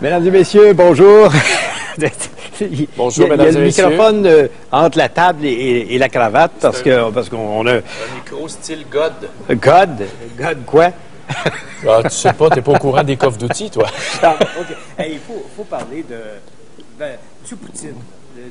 Mesdames et messieurs, bonjour. Bonjour, Il mesdames et y a le messieurs. microphone entre la table et la cravate parce qu'on a... Un micro style God. God quoi? Ah, tu sais pas, t'es pas au courant des coffres d'outils, toi. Ah, OK. Hey, il faut parler de M. Poutine,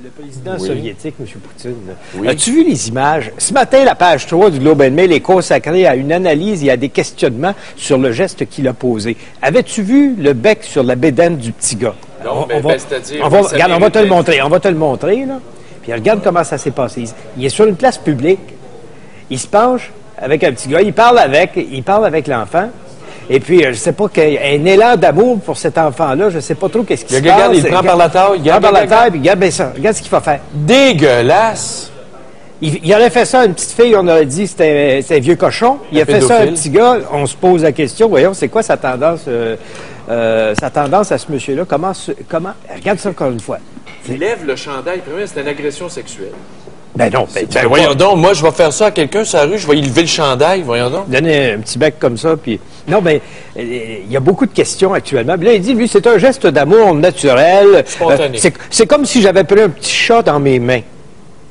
le président soviétique, M. Poutine. Oui. As-tu vu les images? Ce matin, la page 3 du Globe and Mail est consacrée à une analyse et à des questionnements sur le geste qu'il a posé. Avais-tu vu le bec sur la bédaine du petit gars? Non, mais c'est-à-dire... Regarde, on va te le montrer. On va te le montrer, là. Puis regarde comment ça s'est passé. Il est sur une place publique. Il se penche avec un petit gars. Il parle avec l'enfant. Et puis, je sais pas, qu'il y a un élan d'amour pour cet enfant-là. Je sais pas trop qu'est-ce qui se passe. Regarde, il prend par la taille. Il prend par la taille, puis regarde bien ça. Regarde ce qu'il va faire. Dégueulasse! Il aurait fait ça à une petite fille, on aurait dit c'était un vieux cochon. Il a fait ça à un petit gars. On se pose la question, voyons, c'est quoi sa tendance à ce monsieur-là? Comment... Regarde ça encore une fois. Il lève le chandail. Premièrement, c'est une agression sexuelle. Ben non, Ben voyons donc, moi, je vais faire ça à quelqu'un sur la rue, je vais y lever le chandail, voyons donc. Donner un petit bec comme ça, puis... Non, mais il y a beaucoup de questions actuellement. Puis là, il dit, lui, c'est un geste d'amour naturel. Spontané. C'est comme si j'avais pris un petit chat dans mes mains.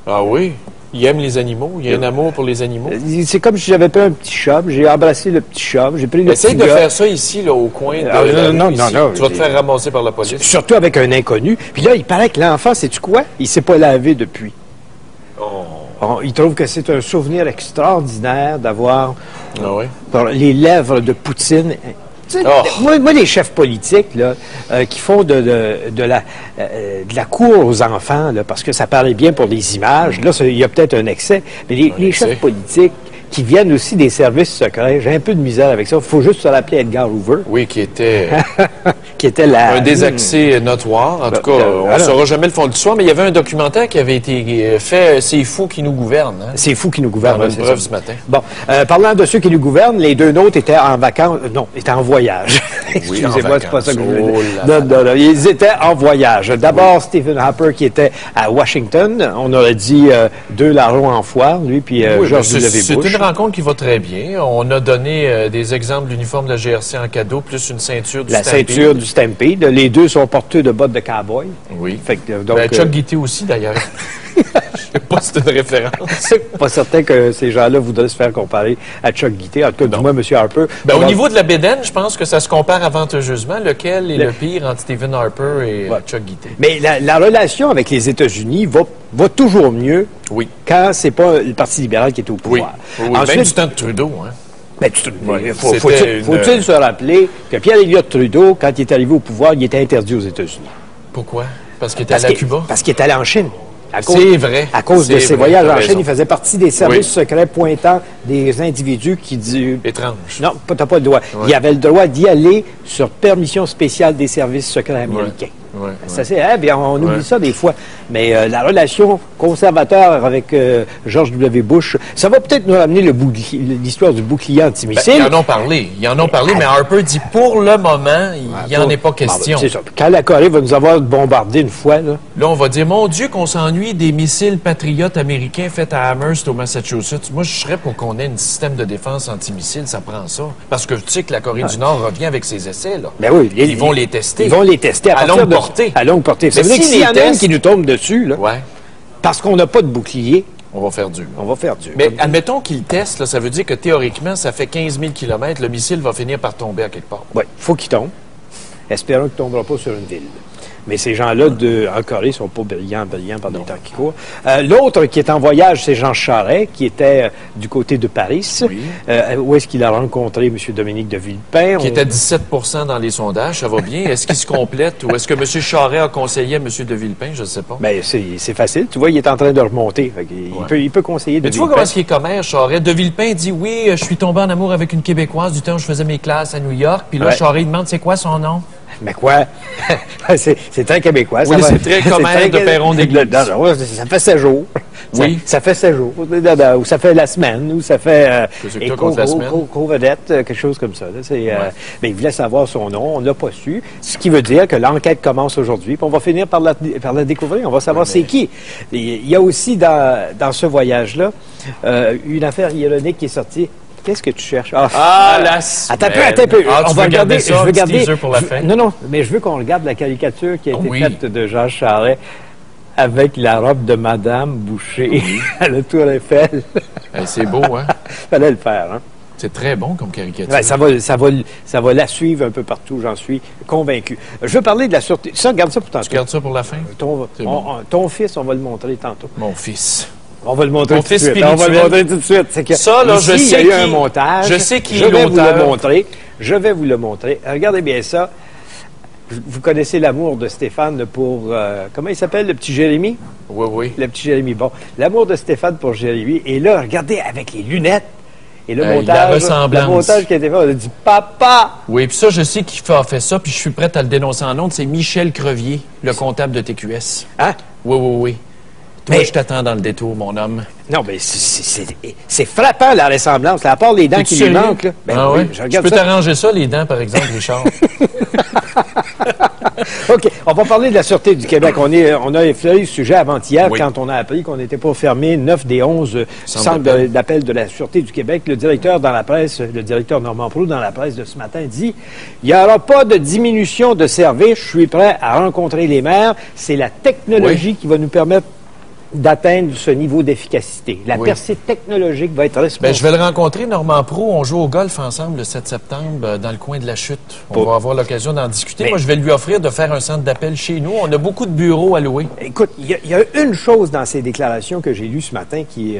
Ah oui? Il aime les animaux, il y a un amour pour les animaux. C'est comme si j'avais pris un petit chat, j'ai embrassé le petit chat, j'ai pris le petit Essaye de gars. faire ça ici, là, au coin de la non, rue, ici. non. Tu vas te faire ramasser par la police. Surtout avec un inconnu. Puis là, il paraît que l'enfant, sais-tu quoi? Il s'est pas lavé depuis. Il trouve que c'est un souvenir extraordinaire d'avoir les lèvres de Poutine. Tu sais, moi, les chefs politiques là, qui font de la cour aux enfants, là, parce que ça paraît bien pour les images, là, il y a peut-être un excès, mais les chefs politiques qui viennent aussi des services secrets, j'ai un peu de misère avec ça. Il faut juste se rappeler Edgar Hoover. Oui, qui était... qui était un désaccès notoire. En tout cas, on ne saura jamais le fond de l'histoire, mais il y avait un documentaire qui avait été fait, C'est fou qui nous gouverne. Hein? C'est fou qui nous gouverne. On a une preuve ce matin. Bon, parlant de ceux qui nous gouvernent, les deux nôtres étaient en vacances, étaient en voyage. Oui, excusez-moi, c'est pas ça que je voulais dire. Non, ils étaient en voyage. D'abord, Stephen Harper qui était à Washington. On aurait dit deux larrons en foire, lui, puis George W. Bush. C'est une rencontre qui va très bien. On a donné des exemples d'uniformes de la GRC en cadeau, plus une ceinture du Stampede. La ceinture du Stampede. Les deux sont porteurs de bottes de cowboy. Oui. Fait que, donc, Chuck Guité aussi, d'ailleurs. Je sais pas si c'est une référence. C'est pas certain que ces gens-là voudraient se faire comparer à Chuck Guité. En tout cas, du moins, M. Harper. Au niveau de la bédaine, je pense que ça se compare avantageusement. Lequel est le pire entre Stephen Harper et Chuck Guité? Mais la relation avec les États-Unis va toujours mieux quand c'est pas le Parti libéral qui est au pouvoir. Oui. Ensuite, même du temps de Trudeau. Hein? Ben, faut-il se rappeler que Pierre-Éliott Trudeau, quand il est arrivé au pouvoir, il était interdit aux États-Unis. Pourquoi? Parce qu'il était allé à Cuba? Parce qu'il est allé en Chine. C'est vrai. À cause de ses voyages en Chine, il faisait partie des services secrets pointant des individus qui disent... Étrange. Non, t'as pas le droit. Il avait le droit d'y aller sur permission spéciale des services secrets américains. Ça, c'est, on oublie ça des fois. Mais la relation conservateur avec George W. Bush, ça va peut-être nous ramener l'histoire du bouclier antimissile. Ils en ont parlé, mais Harper dit pour le moment, il n'y en est pas question. C'est ça. Quand la Corée va nous avoir bombardé une fois, là on va dire, mon Dieu, qu'on s'ennuie des missiles patriotes américains faits à Amherst, au Massachusetts. Moi, je serais pour qu'on ait un système de défense antimissile, ça prend ça. Parce que tu sais que la Corée du Nord revient avec ses essais, là. Ben oui, ils vont les tester. Ils vont les tester à longue portée. À longue portée. Ça veut dire que s'il y en a une qui nous tombe dessus, là, parce qu'on n'a pas de bouclier, on va faire dur. Mais admettons qu'ils testent, là, ça veut dire que théoriquement, ça fait 15 000 km, le missile va finir par tomber à quelque part. Oui, il faut qu'il tombe. Espérons qu'il ne tombera pas sur une ville. Mais ces gens-là en Corée ne sont pas brillants par les temps qui courent. L'autre qui est en voyage, c'est Jean Charest, qui était du côté de Paris. Où est-ce qu'il a rencontré M. Dominique de Villepin? Qui était à 17 % dans les sondages, ça va bien. Est-ce qu'il se complète ou est-ce que M. Charest a conseillé à M. de Villepin? Je ne sais pas. Bien, c'est facile. Tu vois, il est en train de remonter. Il peut conseiller de Villepin. Tu vois comment est-ce qu'il est commère, Charest? De Villepin dit, oui, je suis tombé en amour avec une Québécoise du temps où je faisais mes classes à New York. Puis là, Charest demande, c'est quoi son nom? Mais quoi? c'est très québécois. Oui, c'est très commère de Perron d'église. Ça fait 7 jours. Oui. Ça fait 7 jours. Ou ça fait la semaine. Ou ça fait co-vedette, quelque chose comme ça. Mais il voulait savoir son nom. On ne l'a pas su. Ce qui veut dire que l'enquête commence aujourd'hui. Puis on va finir par la découvrir. On va savoir c'est qui. Il y a aussi dans ce voyage-là une affaire ironique qui est sortie. Qu'est-ce que tu cherches? La Attends un peu. Ah, on va regarder ça, je veux garder pour la fin. Non, mais je veux qu'on regarde la caricature qui a été faite de Jean Charest avec la robe de Madame Boucher à la Tour Eiffel. C'est beau, hein? Fallait le faire, hein? C'est très bon comme caricature. Ouais, ça va la suivre un peu partout, j'en suis convaincu. Je veux parler de la sûreté. Ça, garde ça pour tantôt. Tu gardes ça pour la fin? Ton fils, on va le montrer tantôt. Mon fils. On va le montrer tout de suite. On va le montrer tout de suite. C'est que ça, là, ici, je sais il y a eu un montage. Je sais qui est l'auteur. Je vais vous le montrer. Je vais vous le montrer. Regardez bien ça. Vous connaissez l'amour de Stéphane pour... comment il s'appelle, le petit Jérémy? Oui. Le petit Jérémy. Bon, l'amour de Stéphane pour Jérémy. Et là, regardez, avec les lunettes. Et le montage qui a été fait, on a dit « Papa! » Oui, puis ça, je sais qui a fait ça, puis je suis prêt à le dénoncer en ondes. C'est Michel Crevier, le comptable de TQS. Hein? Oui. Toi, je t'attends dans le détour, mon homme. Non, mais c'est frappant, la ressemblance. Là, à part les dents qui lui manquent. Là. Ben oui, je peux t'arranger ça, les dents, par exemple, Richard. OK, on va parler de la Sûreté du Québec. On a effleuré le sujet avant-hier quand on a appris qu'on n'était pas fermé 9 des 11 centres d'appel de la Sûreté du Québec. Le directeur dans la presse, le directeur Normand Proulx dans la presse de ce matin dit « Il n'y aura pas de diminution de service. Je suis prêt à rencontrer les maires. C'est la technologie qui va nous permettre d'atteindre ce niveau d'efficacité. La percée technologique va être responsable. Je vais le rencontrer, Normand Proulx. On joue au golf ensemble le 7 septembre dans le coin de la Chute. On va avoir l'occasion d'en discuter. Moi, je vais lui offrir de faire un centre d'appel chez nous. On a beaucoup de bureaux à louer. Écoute, il y a une chose dans ces déclarations que j'ai lues ce matin qui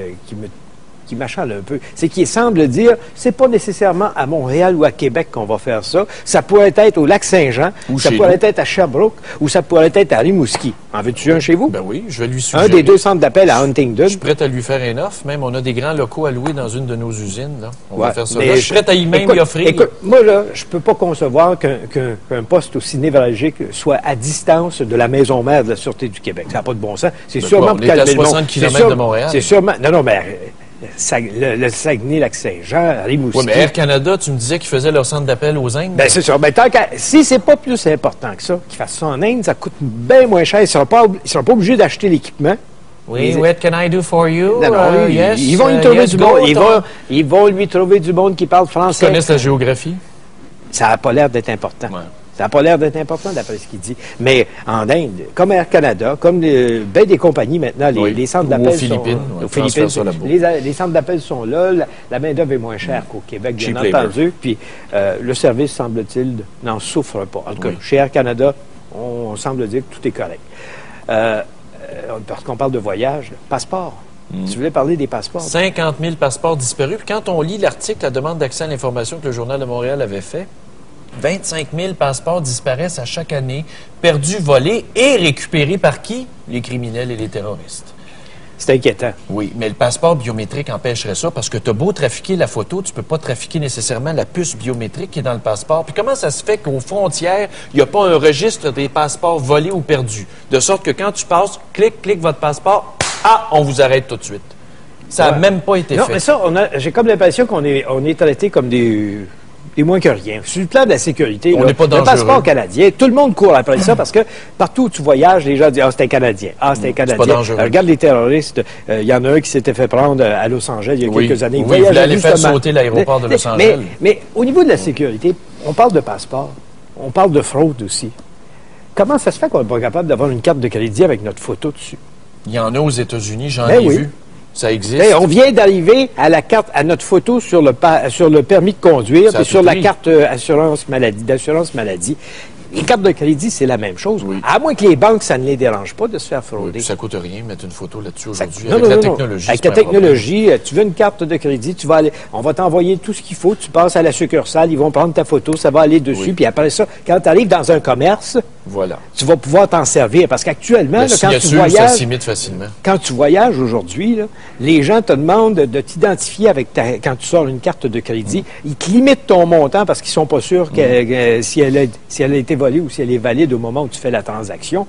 m'achale un peu, c'est qu'il semble dire c'est pas nécessairement à Montréal ou à Québec qu'on va faire ça. Ça pourrait être au Lac-Saint-Jean, ça pourrait être à Sherbrooke ou ça pourrait être à Rimouski. En veux-tu un chez vous? Ben oui, je vais lui suggérer. Un des 2 centres d'appel à Huntingdon. Je suis prêt à lui faire une offre. Même, on a des grands locaux à louer dans une de nos usines. Là. On va faire ça. Là, je suis prêt à y offrir. Écoute, moi, là, je peux pas concevoir qu'un poste aussi névralgique soit à distance de la maison mère de la Sûreté du Québec. Ça n'a pas de bon sens. C'est sûrement pour calmer le monde. On est à 60 km de Montréal. C'est sûrement... Non, mais... le Saguenay-Lac-Saint-Jean, Rimouski. Oui, mais Air Canada, tu me disais qu'ils faisaient leur centre d'appel aux Indes. Bien, c'est sûr. Mais si c'est pas plus important que ça, qu'ils fassent ça en Inde, ça coûte bien moins cher. Ils ne seront pas obligés d'acheter l'équipement. Oui, what can I do for you? Non, ils vont lui trouver du monde. Ils vont lui trouver du monde qui parle français. Ils connaissent la géographie? Ça n'a pas l'air d'être important. Ouais. Ça n'a pas l'air d'être important d'après ce qu'il dit. Mais en Inde, comme Air Canada, comme bien des compagnies maintenant, les centres d'appel aux Philippines, les centres d'appel sont là. La main-d'œuvre est moins chère qu'au Québec, bien entendu. Puis le service, semble-t-il, n'en souffre pas. En tout cas, chez Air Canada, on semble dire que tout est correct. Parce qu'on parle de voyage, passeport. Tu voulais parler des passeports? 50 000 passeports disparus. Puis quand on lit l'article, la demande d'accès à l'information que le Journal de Montréal avait fait, 25 000 passeports disparaissent à chaque année, perdus, volés et récupérés par qui? Les criminels et les terroristes. C'est inquiétant. Oui, mais le passeport biométrique empêcherait ça parce que tu as beau trafiquer la photo, tu peux pas trafiquer nécessairement la puce biométrique qui est dans le passeport. Puis comment ça se fait qu'aux frontières, il n'y a pas un registre des passeports volés ou perdus? De sorte que quand tu passes, clique votre passeport, on vous arrête tout de suite. Ça n'a même pas été fait. Non, mais ça, j'ai comme l'impression qu'on est traité comme des moins que rien. Sur le plan de la sécurité, on n'est pas dangereux. Le passeport canadien, tout le monde court après ça parce que partout où tu voyages, les gens disent « Ah, c'est un Canadien. Ah, c'est un Canadien. » C'est pas dangereux. Regarde les terroristes. Il y en a un qui s'était fait prendre à Los Angeles il y a quelques années. Il voulait aller faire sauter l'aéroport de Los Angeles. Mais au niveau de la sécurité, on parle de passeport. On parle de fraude aussi. Comment ça se fait qu'on n'est pas capable d'avoir une carte de crédit avec notre photo dessus? Il y en a aux États-Unis, j'en ai vu. Ça existe. Hey, on vient d'arriver à notre photo sur le permis de conduire et sur la carte d'assurance maladie. Les cartes de crédit, c'est la même chose. Oui. À moins que les banques, ça ne les dérange pas de se faire frauder. Oui, ça ne coûte rien mettre une photo là-dessus aujourd'hui. Avec la technologie. Avec la technologie, tu veux une carte de crédit, tu vas aller, on va t'envoyer tout ce qu'il faut, tu passes à la succursale, ils vont prendre ta photo, ça va aller dessus, puis après ça, quand tu arrives dans un commerce, tu vas pouvoir t'en servir. Parce qu'actuellement, ça s'imite facilement. Quand tu voyages aujourd'hui, les gens te demandent de t'identifier quand tu sors une carte de crédit. Ils te limitent ton montant parce qu'ils sont pas sûrs si elle a été volée ou si elle est valide au moment où tu fais la transaction.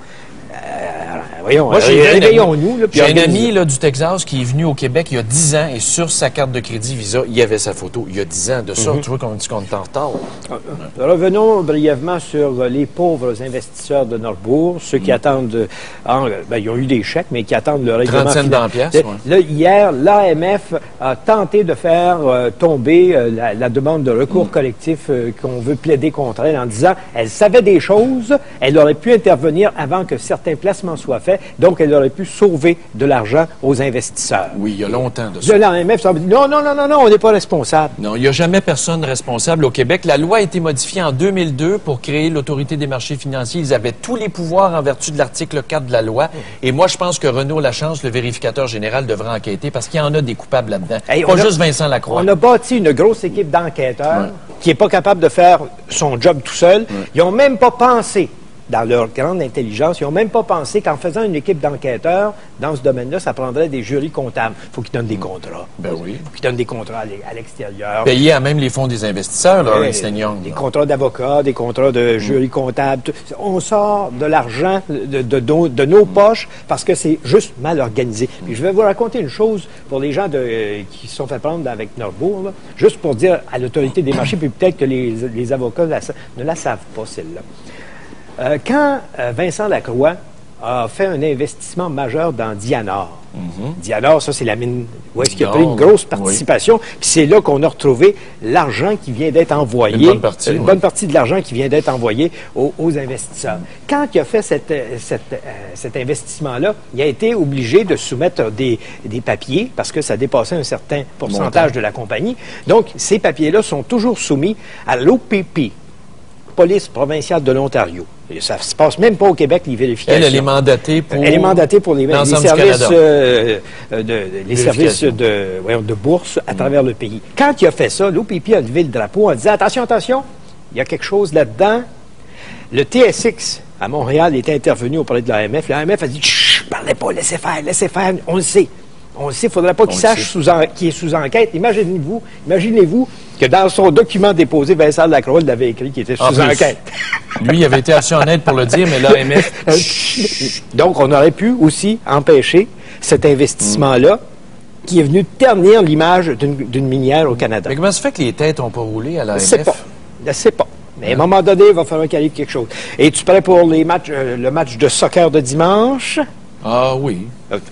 voyons, moi, réveillons-nous. J'ai un ami là, du Texas qui est venu au Québec il y a 10 ans et sur sa carte de crédit Visa, il y avait sa photo. Il y a 10 ans de ça. Tu vois qu'on dit qu'on est en retard. Revenons brièvement sur les pauvres investisseurs de Norbourg, ceux qui attendent, ils ont eu des chèques, mais qui attendent le règlement. 30 cents dans la pièce, Là, hier, l'AMF a tenté de faire tomber la demande de recours collectif qu'on veut plaider contre elle en disant elle savait des choses, elle aurait pu intervenir avant que certains placements soient faits, donc elle aurait pu sauver de l'argent aux investisseurs. Oui, il y a longtemps de ça. L'AMF dit non, on n'est pas responsable. Non, il n'y a jamais personne responsable au Québec. La loi a été modifiée en 2002 pour créer l'Autorité des marchés financiers. Ils avaient tous les pouvoirs en vertu de l'article 4 de la loi. Et moi, je pense que Renaud Lachance, le vérificateur général, devrait enquêter parce qu'il y en a des coupables là-dedans. Pas juste Vincent Lacroix. On a bâti une grosse équipe d'enquêteurs qui n'est pas capable de faire son job tout seul. Ils n'ont même pas pensé, dans leur grande intelligence, ils n'ont même pas pensé qu'en faisant une équipe d'enquêteurs, dans ce domaine-là, ça prendrait des jurys comptables. Il faut qu'ils donnent des contrats. Ben oui. Il faut qu'ils donnent des contrats à l'extérieur. Payer à même les fonds des investisseurs, là, Young. Des contrats d'avocats, des contrats de jurys comptables. On sort de l'argent de nos poches parce que c'est juste mal organisé. Puis je vais vous raconter une chose pour les gens qui se sont fait prendre avec Norbourg, là, juste pour dire à l'autorité des marchés, puis peut-être que les avocats ne la savent pas, celle-là. Quand Vincent Lacroix a fait un investissement majeur dans Dianor, Dianor, ça c'est la mine où est-ce qu'il a pris une grosse participation, puis c'est là qu'on a retrouvé l'argent qui vient d'être envoyé, une bonne partie de l'argent qui vient d'être envoyé aux investisseurs. Quand il a fait cet investissement-là, il a été obligé de soumettre des papiers parce que ça dépassait un certain pourcentage de la compagnie. Donc, ces papiers-là sont toujours soumis à l'OPP, Police provinciale de l'Ontario. Et ça ne se passe même pas au Québec, les vérifications. Elle est mandatée pour... Elle est mandatée pour les services de bourse à travers le pays. Quand il a fait ça, l'OPP a levé le drapeau en disant « Attention, attention, il y a quelque chose là-dedans. » Le TSX à Montréal est intervenu auprès de l'AMF. L'AMF a dit « Chut, parlez pas, laissez faire, on le sait. On le sait, il ne faudrait pas qu'il sache qu'il est sous enquête. » Imaginez-vous que dans son document déposé, Vincent Lacroix l'avait écrit qu'il était sous enquête. Lui, il avait été assez honnête pour le dire, mais l'AMF... Donc, on aurait pu aussi empêcher cet investissement-là qui est venu ternir l'image d'une minière au Canada. Mais comment ça fait que les têtes n'ont pas roulé à l'AMF? Je ne sais pas. Mais à un moment donné, il va falloir qu'il arrive quelque chose. Es-tu prêt pour le match de soccer de dimanche? Ah oui.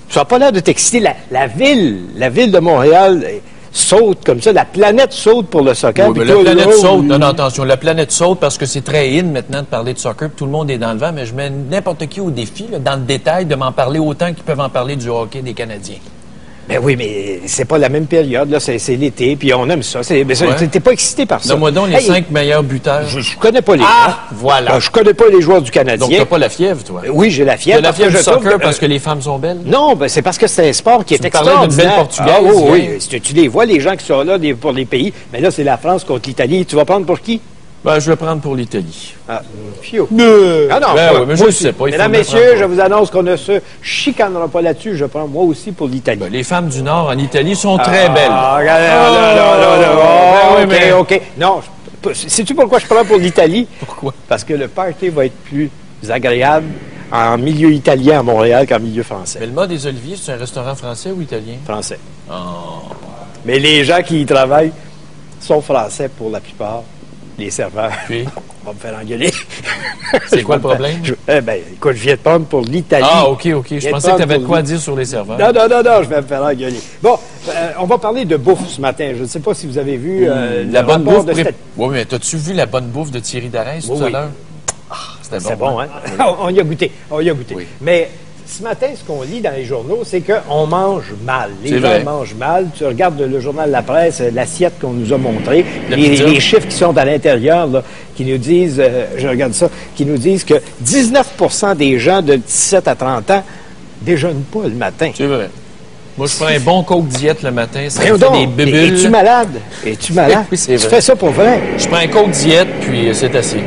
Ça n'a pas l'air de t'exciter. La ville de Montréal saute comme ça. La planète saute pour le soccer. Oui, mais la planète saute. Non, attention. La planète saute parce que c'est très in maintenant de parler de soccer. Tout le monde est dans le vent. Mais je mets n'importe qui au défi, là, dans le détail, de m'en parler autant qu'ils peuvent en parler du hockey des Canadiens. Ben oui, mais c'est pas la même période, là, c'est l'été, puis on aime ça. T'es pas excité par ça. Donne-moi donc les 5 meilleurs buteurs. Je connais pas les gens. Voilà. Ben, je connais pas les joueurs du Canadien. Donc t'as pas la fièvre, toi? Oui, j'ai la fièvre. T'as la fièvre du soccer parce que les femmes sont belles? Non, ben c'est parce que c'est un sport qui est extraordinaire. Tu parlais d'une belle Portugaise. Oui. Tu les vois, les gens qui sont là pour les pays. Mais là, c'est la France contre l'Italie. Tu vas prendre pour qui? Ben, je vais prendre pour l'Italie. Fiu. Non, mais je ne sais pas. Mesdames, messieurs, je vous annonce qu'on ne se chicanera pas là-dessus. Je prends moi aussi pour l'Italie. Ben, les femmes du Nord en Italie sont très belles. OK. Non, sais-tu pourquoi je prends pour l'Italie? Pourquoi? Parce que le party va être plus agréable en milieu italien à Montréal qu'en milieu français. Mais le Mât des Oliviers, c'est un restaurant français ou italien? Français. Mais les gens qui y travaillent sont français pour la plupart. Les serveurs. Puis? On va me faire engueuler. C'est quoi le problème? Écoute, je viens de prendre pour l'Italie. OK. Je pensais que tu avais de quoi dire sur les serveurs. Non, je vais me faire engueuler. Bon, on va parler de bouffe ce matin. Je ne sais pas si vous avez vu la bonne bouffe. Oui, mais as-tu vu la bonne bouffe de Thierry Darès tout à l'heure? C'était bon, hein? On y a goûté. Oui. Mais ce matin, ce qu'on lit dans les journaux, c'est qu'on mange mal. Les gens mangent mal. Tu regardes le journal La Presse, l'assiette qu'on nous a montrée, les chiffres qui sont à l'intérieur, là, qui nous disent, je regarde ça, qui nous disent que 19% des gens de 17 à 30 ans déjeunent pas le matin. C'est vrai. Moi, je prends un bon Coke diète le matin, ça me fait des bulles. Es-tu malade? Oui, c'est vrai. Tu fais ça pour vrai? Je prends un Coke diète, puis c'est assez.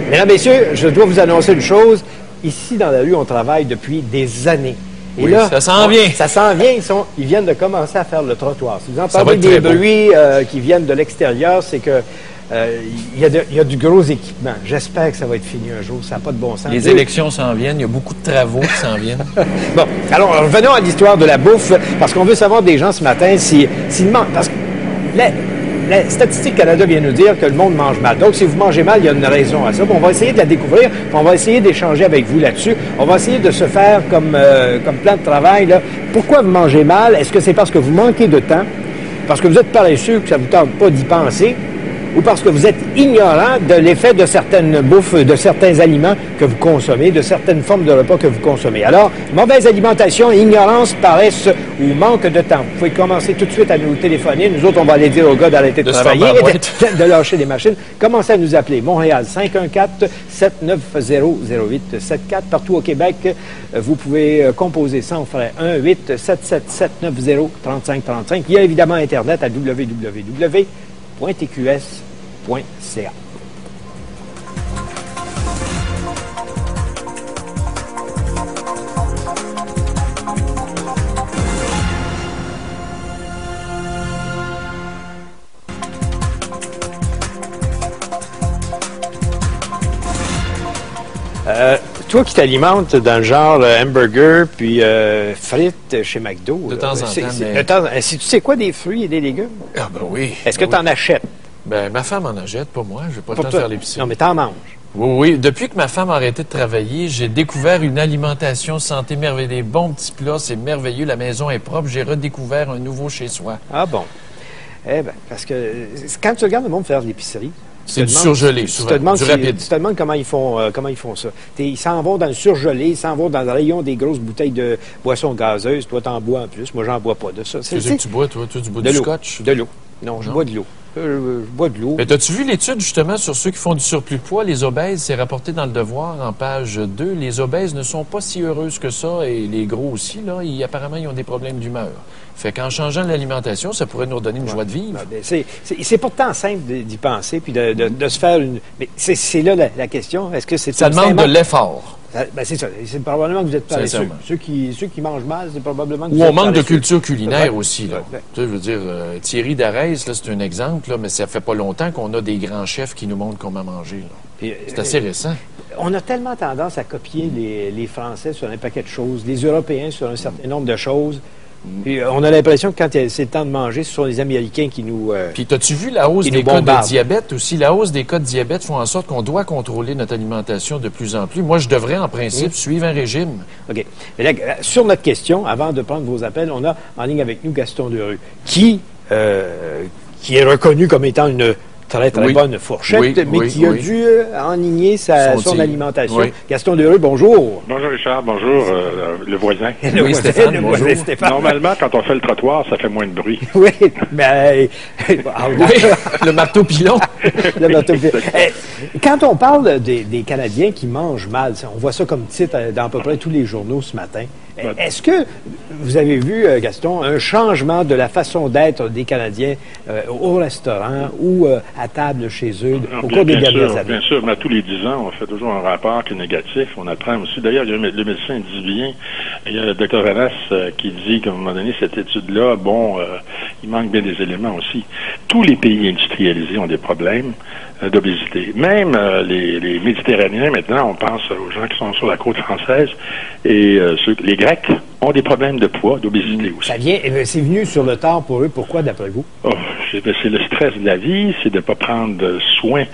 Mesdames, messieurs, je dois vous annoncer une chose. Ici, dans la rue, on travaille depuis des années. Et là, ça s'en vient. Ça s'en vient. Ils viennent de commencer à faire le trottoir. Si vous en parlez des bruits qui viennent de l'extérieur, c'est que il y a du gros équipement. J'espère que ça va être fini un jour. Ça n'a pas de bon sens. Les élections s'en viennent. Il y a beaucoup de travaux qui s'en viennent. Bon, alors revenons à l'histoire de la bouffe, parce qu'on veut savoir des gens ce matin s'ils mangent. Parce que la Statistique Canada vient nous dire que le monde mange mal. Donc, si vous mangez mal, il y a une raison à ça. Bon, on va essayer de la découvrir, puis on va essayer d'échanger avec vous là-dessus. On va essayer de se faire comme plan de travail, là. Pourquoi vous mangez mal? Est-ce que c'est parce que vous manquez de temps? Parce que vous êtes paresseux, que ça ne vous tente pas d'y penser? Ou parce que vous êtes ignorant de l'effet de certaines bouffes, de certains aliments que vous consommez, de certaines formes de repas que vous consommez. Alors, mauvaise alimentation, ignorance, paresse ou manque de temps. Vous pouvez commencer tout de suite à nous téléphoner. Nous autres, on va aller dire aux gars d'arrêter de travailler et de lâcher les machines. Commencez à nous appeler. Montréal, 514-790-0874. Partout au Québec, vous pouvez composer sans frais 1-877-790-3535. Il y a évidemment Internet à www.tqs.ca. Toi qui t'alimentes dans le genre hamburger puis frites chez McDo. De temps en temps. Si tu sais quoi des fruits et des légumes? Ah ben oui. Est-ce que tu en achètes? Ben, ma femme en achète, pas moi. Je n'ai pas le temps de faire l'épicerie. Non, mais t'en manges. Oui, oui. Depuis que ma femme a arrêté de travailler, j'ai découvert une alimentation santé merveilleuse. Des bons petits plats, c'est merveilleux. La maison est propre. J'ai redécouvert un nouveau chez soi. Ah bon? Eh bien, parce que quand tu regardes le monde faire de l'épicerie, c'est du surgelé, du rapide. Tu te demandes comment ils font ça. Ils s'en vont dans le surgelé, ils s'en vont dans le rayon des grosses bouteilles de boissons gazeuses. Toi, t'en bois en plus. Moi, j'en bois pas de ça. Qu'est-ce que tu bois, toi? Tu bois du scotch? De l'eau. Non, je bois de l'eau. Je bois de l'eau. Mais as-tu vu l'étude, justement, sur ceux qui font du surplus de poids, les obèses? C'est rapporté dans le Devoir, en page 2. Les obèses ne sont pas si heureuses que ça, et les gros aussi, là. Apparemment, ils ont des problèmes d'humeur. Fait qu'en changeant l'alimentation, ça pourrait nous redonner une joie de vivre. C'est pourtant simple d'y penser, puis de se faire une... Mais c'est là la question. Est-ce que c'est... Ça demande de l'effort. Ben c'est ça. C'est probablement que vous êtes paresseux. Ceux qui mangent mal, c'est probablement que vous êtes paresseux. Ou on manque de culture culinaire aussi. Là. Tu sais, je veux dire, Thierry Darès, là, c'est un exemple, là, mais ça fait pas longtemps qu'on a des grands chefs qui nous montrent comment manger. C'est assez récent. On a tellement tendance à copier les Français sur un paquet de choses, les Européens sur un certain nombre de choses. Puis on a l'impression que quand c'est le temps de manger, ce sont les Américains qui nous... Puis as-tu vu la hausse des cas de diabète aussi? La hausse des cas de diabète font en sorte qu'on doit contrôler notre alimentation de plus en plus. Moi, je devrais, en principe, suivre un régime. OK. Mais là, sur notre question, avant de prendre vos appels, on a en ligne avec nous Gaston Derue, qui est reconnu comme étant une très bonne fourchette, mais qui a dû enligner son alimentation. Gaston Derue, bonjour. Bonjour Richard, bonjour le voisin. Stéphane, bonjour. Stéphane. Normalement, quand on fait le trottoir, ça fait moins de bruit. Oui, mais... le marteau pilon. Le marteau pilon. Quand on parle des Canadiens qui mangent mal, on voit ça comme titre dans à peu près tous les journaux ce matin. Est-ce que vous avez vu, Gaston, un changement de la façon d'être des Canadiens au restaurant ou à table chez eux au cours des dernières années? Bien sûr, mais à tous les 10 ans, on fait toujours un rapport qui est négatif. On apprend aussi. D'ailleurs, le médecin dit bien, il y a le Dr. Vanas qui dit qu'à un moment donné, cette étude-là, il manque bien des éléments aussi. Tous les pays industrialisés ont des problèmes d'obésité. Même les Méditerranéens, maintenant, on pense aux gens qui sont sur la côte française et les Grecs ont des problèmes de poids, d'obésité aussi. C'est venu sur le tard pour eux. Pourquoi, d'après vous? C'est le stress de la vie, c'est de ne pas prendre soin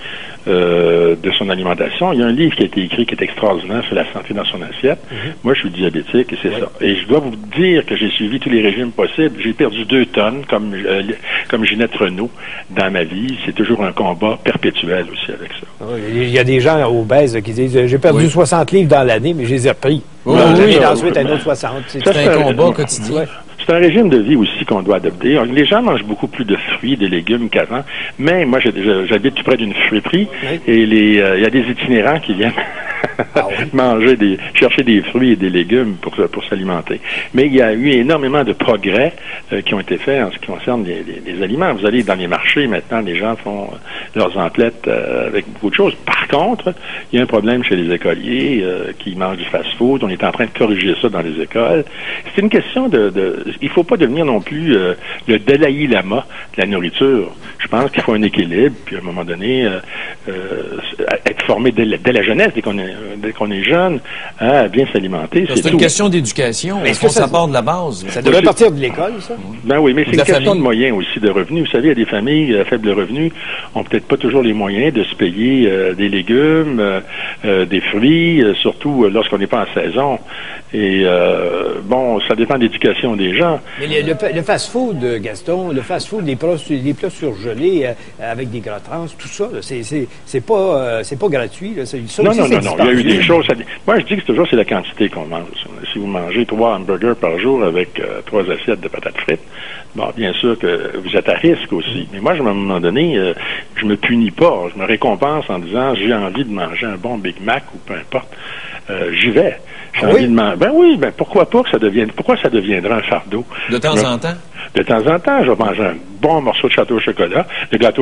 de son alimentation. Il y a un livre qui a été écrit qui est extraordinaire sur la santé dans son assiette. Moi, je suis diabétique et c'est ça. Et je dois vous dire que j'ai suivi tous les régimes possibles. J'ai perdu 2 tonnes, comme Ginette Renault, dans ma vie. C'est toujours un combat perpétuel aussi avec ça. Il y a des gens obèses qui disent « J'ai perdu 60 livres dans l'année, mais je les ai repris. » ensuite, un autre 60. C'est un combat quotidien. C'est un régime de vie aussi qu'on doit adopter. Les gens mangent beaucoup plus de fruits, de légumes qu'avant, mais moi, j'habite tout près d'une fruiterie et il y a des itinérants qui viennent chercher des fruits et des légumes pour s'alimenter. Mais il y a eu énormément de progrès qui ont été faits en ce qui concerne les aliments. Vous allez dans les marchés, maintenant, les gens font leurs emplettes avec beaucoup de choses. Par contre, il y a un problème chez les écoliers qui mangent du fast-food. On est en train de corriger ça dans les écoles. C'est une question il faut pas devenir non plus le Dalai Lama de la nourriture. Je pense qu'il faut un équilibre, puis à un moment donné, être formé dès la jeunesse, dès qu'on est jeune, à bien s'alimenter. C'est une question d'éducation. Est-ce que ça part de la base? Ça devrait partir de l'école, ça? Ben oui, mais c'est une question de moyens aussi, de revenus. Vous savez, il y a des familles à faible revenu ont peut-être pas toujours les moyens de se payer des légumes, des fruits, surtout lorsqu'on n'est pas en saison. Et bon, ça dépend de l'éducation des gens. Mais le fast-food, Gaston, le fast-food, les plats surgelés avec des gras trans, tout ça, c'est pas gratuit. Là. Non. Il y a eu des choses. Moi, je dis que c'est la quantité qu'on mange. Si vous mangez 3 hamburgers par jour avec 3 assiettes de patates frites, bon, bien sûr que vous êtes à risque aussi. Mais moi, à un moment donné, je me punis pas. Je me récompense en disant j'ai envie de manger un bon Big Mac ou peu importe. J'y vais. J'ai envie de manger. Ben oui, pourquoi pas que pourquoi ça deviendra un fardeau? De temps en temps? De temps en temps, je vais manger un bon morceau de gâteau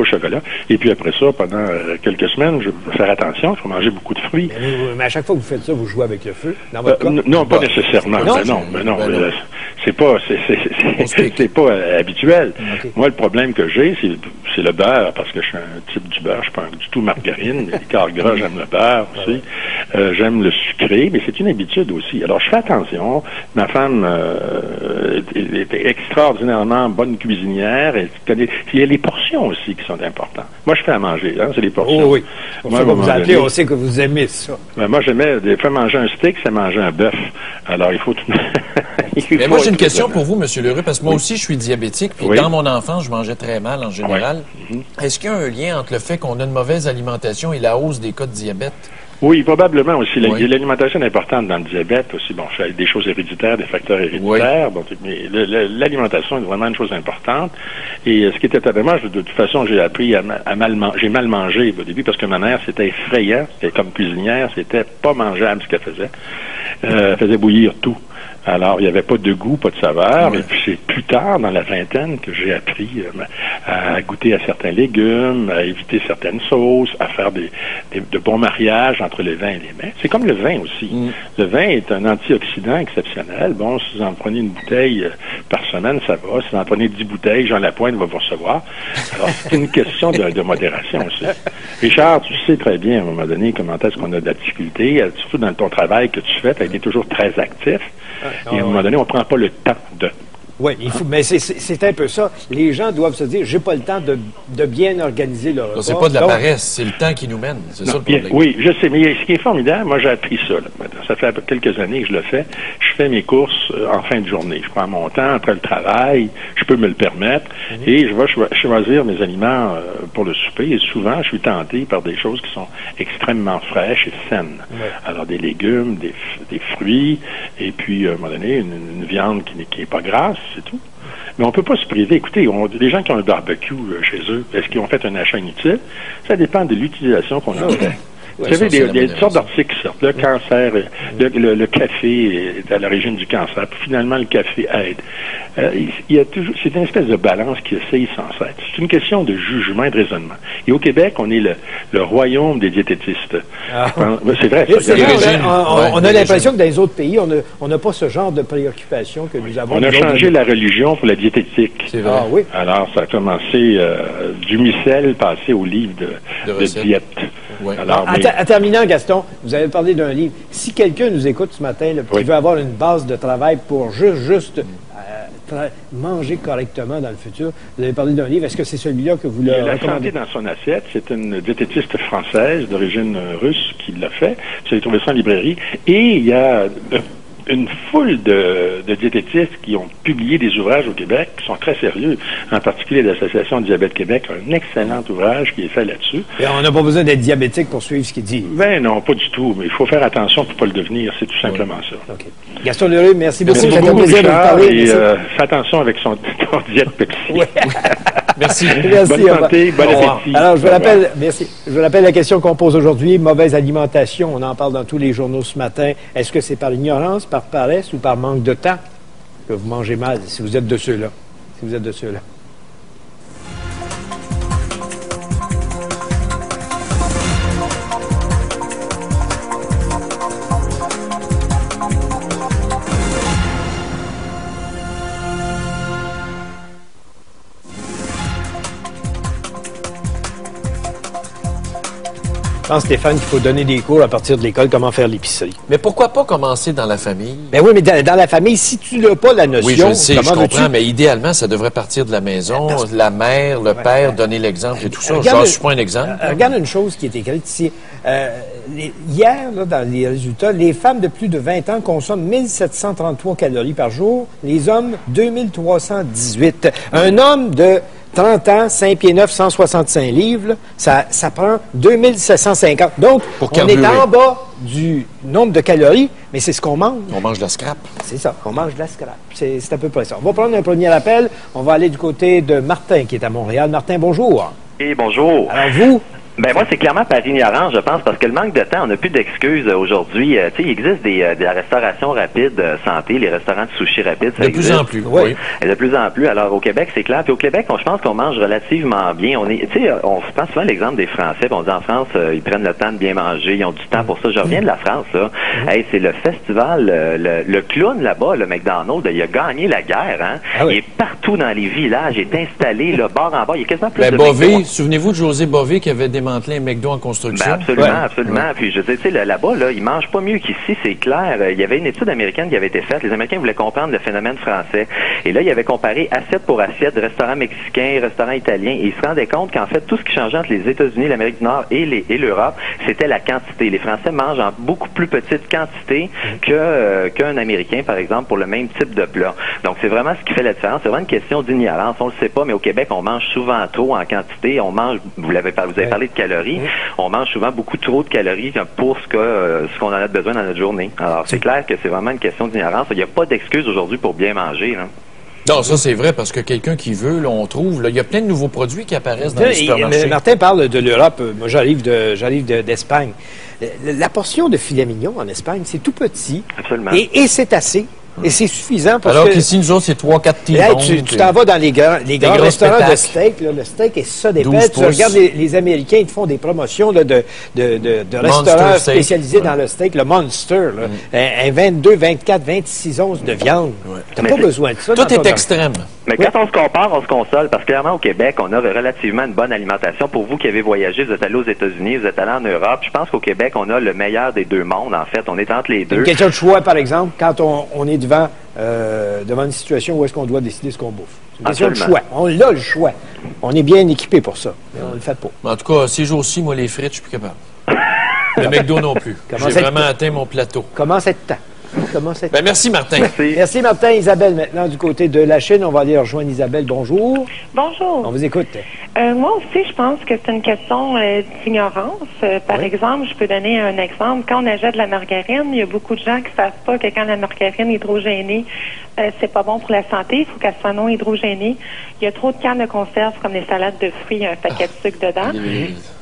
au chocolat, et puis après ça, pendant quelques semaines, je vais faire attention, je vais manger beaucoup de fruits. Mais à chaque fois que vous faites ça, vous jouez avec le feu, dans votre cas? Non, pas nécessairement. Non. C'est pas habituel. Okay. Moi, le problème que j'ai, c'est le beurre, parce que je suis un type du beurre, je suis pas du tout margarine, mais les quarts gras, j'aime le beurre aussi. J'aime le sucré, mais c'est une habitude aussi. Alors, je fais attention. Ma femme est extraordinairement bonne cuisinière. Il y a les portions aussi qui sont importantes. Moi, je fais à manger, c'est les portions. Oh, oui. Pour ça que vous appelez, on sait que vous aimez ça. Moi, j'aimais des fois manger un steak, c'est manger un bœuf. Alors, il faut tout... Mais moi, j'ai une question pour vous, M. Leroux, parce que moi aussi, je suis diabétique, puis dans mon enfance, je mangeais très mal en général. Est-ce qu'il y a un lien entre le fait qu'on a une mauvaise alimentation et la hausse des cas de diabète? Oui, probablement aussi. L'alimentation est importante dans le diabète aussi. Bon, il y a des choses héréditaires, des facteurs héréditaires. Oui. Donc, mais l'alimentation est vraiment une chose importante. Et ce qui était étonnant, de toute façon, j'ai appris j'ai mal mangé au début parce que ma mère, c'était effrayant. Comme cuisinière, c'était pas mangeable ce qu'elle faisait. Elle faisait bouillir tout. Alors, il n'y avait pas de goût, pas de saveur. Oui. Et puis, c'est plus tard, dans la vingtaine, que j'ai appris à goûter à certains légumes, à éviter certaines sauces, à faire de bons mariages entre le vin et les mets. C'est comme le vin aussi. Le vin est un antioxydant exceptionnel. Bon, si vous en prenez une bouteille par semaine, ça va. Si vous en prenez 10 bouteilles, Jean Lapointe va vous recevoir. Alors, c'est une question de modération aussi. Richard, tu sais très bien, à un moment donné, comment est-ce qu'on a de la difficulté, surtout dans ton travail que tu fais. Tu as été toujours très actif. Et à un moment donné, on ne prend pas le temps de... Oui, mais c'est un peu ça. Les gens doivent se dire, j'ai pas le temps de bien organiser leur repas. C'est pas de la paresse, c'est le temps qui nous mène. C'est ça le problème. Oui, je sais, mais ce qui est formidable, moi j'ai appris ça. Ça fait quelques années que je le fais. Je fais mes courses en fin de journée. Je prends mon temps après le travail, je peux me le permettre, et je vais choisir mes aliments pour le souper. Et souvent, je suis tenté par des choses qui sont extrêmement fraîches et saines. Ouais. Alors des légumes, des fruits, et puis à un moment donné, une viande qui n'est pas grasse. C'est tout. Mais on ne peut pas se priver. Écoutez, les gens qui ont un barbecue chez eux, est-ce qu'ils ont fait un achat inutile? Ça dépend de l'utilisation qu'on en fait. Vous savez, il y a toutes sortes d'articles qui sortent. Le cancer, le café est à l'origine du cancer. Puis finalement, le café aide. Il y a toujours, c'est une espèce de balance qui essaye sans cesse. C'est une question de jugement et de raisonnement. Et au Québec, on est le royaume des diététistes. C'est vrai. On a l'impression que dans les autres pays, on n'a pas ce genre de préoccupation que nous avons. On a changé la religion pour la diététique. C'est vrai. Oui. Alors, ça a commencé du micelle, passé au livre de diète. Oui. Alors, en terminant, Gaston, vous avez parlé d'un livre. Si quelqu'un nous écoute ce matin, là, qui veut avoir une base de travail pour juste manger correctement dans le futur, vous avez parlé d'un livre. Est-ce que c'est celui-là que vous le recommandez? La santé dans son assiette, c'est une diététiste française d'origine russe qui l'a fait. Vous avez trouvé ça en librairie. Et il y a une foule de diététistes qui ont publié des ouvrages au Québec qui sont très sérieux. En particulier l'Association Diabète Québec a un excellent ouvrage qui est fait là-dessus. Et on n'a pas besoin d'être diabétique pour suivre ce qu'il dit. Ben non, pas du tout. Mais il faut faire attention pour ne pas le devenir. C'est tout simplement ça. Okay. Gaston Leroux, merci beaucoup. Merci beaucoup, Richard, et fais attention avec ton diète Pepsi. Merci. Merci. Bonne santé, bon appétit. Alors, je vous rappelle la question qu'on pose aujourd'hui. Mauvaise alimentation, on en parle dans tous les journaux ce matin. Est-ce que c'est par ignorance, par paresse ou par manque de temps que vous mangez mal, si vous êtes de ceux-là? Si vous êtes de ceux-là. Je pense, Stéphane, qu'il faut donner des cours à partir de l'école, comment faire l'épicerie. Mais pourquoi pas commencer dans la famille? Ben oui, mais dans la famille, si tu n'as pas la notion... Oui, je le sais, je comprends, mais idéalement, ça devrait partir de la maison, la mère, le père, donner l'exemple et tout ça. Je suis pas un exemple. Regarde une chose qui est écrite ici. Hier, là, dans les résultats, les femmes de plus de 20 ans consomment 1733 calories par jour, les hommes 2318. Un homme de 30 ans, 5 pieds 9, 165 livres, là, ça prend 2750. Donc, on est en bas du nombre de calories, mais c'est ce qu'on mange. On mange de la scrap. C'est ça, on mange de la scrap. C'est à peu près ça. On va prendre un premier appel. On va aller du côté de Martin, qui est à Montréal. Martin, bonjour. Et bonjour. Alors, vous... Ben moi, c'est clairement par ignorance, je pense, parce que le manque de temps, on n'a plus d'excuses aujourd'hui. Tu sais, il existe de la restauration rapide santé, les restaurants de sushi rapide, ça existe. De plus en plus, oui. Et de plus en plus. Alors, au Québec, c'est clair. Puis au Québec, je pense qu'on mange relativement bien. On prend souvent l'exemple des Français, puis on dit en France, ils prennent le temps de bien manger, ils ont du temps pour ça. Je reviens de la France, là. Hey, c'est le festival, le clown là-bas, le McDonald's, il a gagné la guerre, hein. Ah oui. Il est partout dans les villages, il est installé, là, bord en bord. Il y a quasiment plus de Bové, souvenez-vous de José Bové qui avait démantelé un McDo en construction? Ben absolument, absolument. Ouais. Puis je sais, tu sais, là-bas, là, ils mangent pas mieux qu'ici, c'est clair. Il y avait une étude américaine qui avait été faite. Les Américains voulaient comprendre le phénomène français. Et là, ils avaient comparé assiette pour assiette de restaurants mexicains, restaurants italiens. Et ils se rendaient compte qu'en fait, tout ce qui changeait entre les États-Unis, l'Amérique du Nord et l'Europe, c'était la quantité. Les Français mangent en beaucoup plus petite quantité qu'un Américain, par exemple, pour le même type de plat. Donc, c'est vraiment ce qui fait la différence. C'est vraiment une question d'ignorance. On le sait pas, mais au Québec, on mange souvent trop en quantité. On mange, vous avez parlé de calories. On mange souvent beaucoup trop de calories pour ce qu'on en a besoin dans notre journée. Alors, c'est clair que c'est vraiment une question d'ignorance. Il n'y a pas d'excuse aujourd'hui pour bien manger, là. Non, ça c'est vrai, parce que quelqu'un qui veut, là, on trouve, là, il y a plein de nouveaux produits qui apparaissent dans les supermarchés. Martin parle de l'Europe. Moi, j'arrive d'Espagne. La portion de filet mignon en Espagne, c'est tout petit. Absolument. Et c'est assez. Et c'est suffisant parce Alors que... qu'ici, nous autres, c'est 3-4 T-bones. Tu t'en vas dans les grands restaurants de steak. Là, le steak est ça d'épais. Tu regardes les Américains, ils te font des promotions là, de restaurants spécialisés dans le steak. Le Monster, là, un 22, 24, 26 onces de viande. Ouais. T'as pas besoin de ça. Tout est extrême. Mais quand on se compare, on se console, parce que clairement, au Québec, on a relativement une bonne alimentation. Pour vous qui avez voyagé, vous êtes allé aux États-Unis, vous êtes allé en Europe, je pense qu'au Québec, on a le meilleur des deux mondes, en fait. On est entre les deux. Une question de choix, par exemple, quand on est devant une situation où est-ce qu'on doit décider ce qu'on bouffe. C'est une question de choix. On a le choix. On est bien équipé pour ça, mais on le fait pas. En tout cas, ces jours-ci, moi, les frites, je suis plus capable. Le McDo non plus. J'ai vraiment atteint mon plateau. Comment c'est temps? Ben, merci, Martin. Merci, Martin. Isabelle, maintenant, du côté de la Chine. On va aller rejoindre Isabelle. Bonjour. Bonjour. On vous écoute. Moi aussi, je pense que c'est une question d'ignorance. Par exemple, je peux donner un exemple. Quand on achète de la margarine, il y a beaucoup de gens qui ne savent pas que quand la margarine est hydrogénée, c'est pas bon pour la santé. Il faut qu'elle soit non hydrogénée. Il y a trop de cannes de conserve comme les salades de fruits, il y a un paquet de sucre dedans.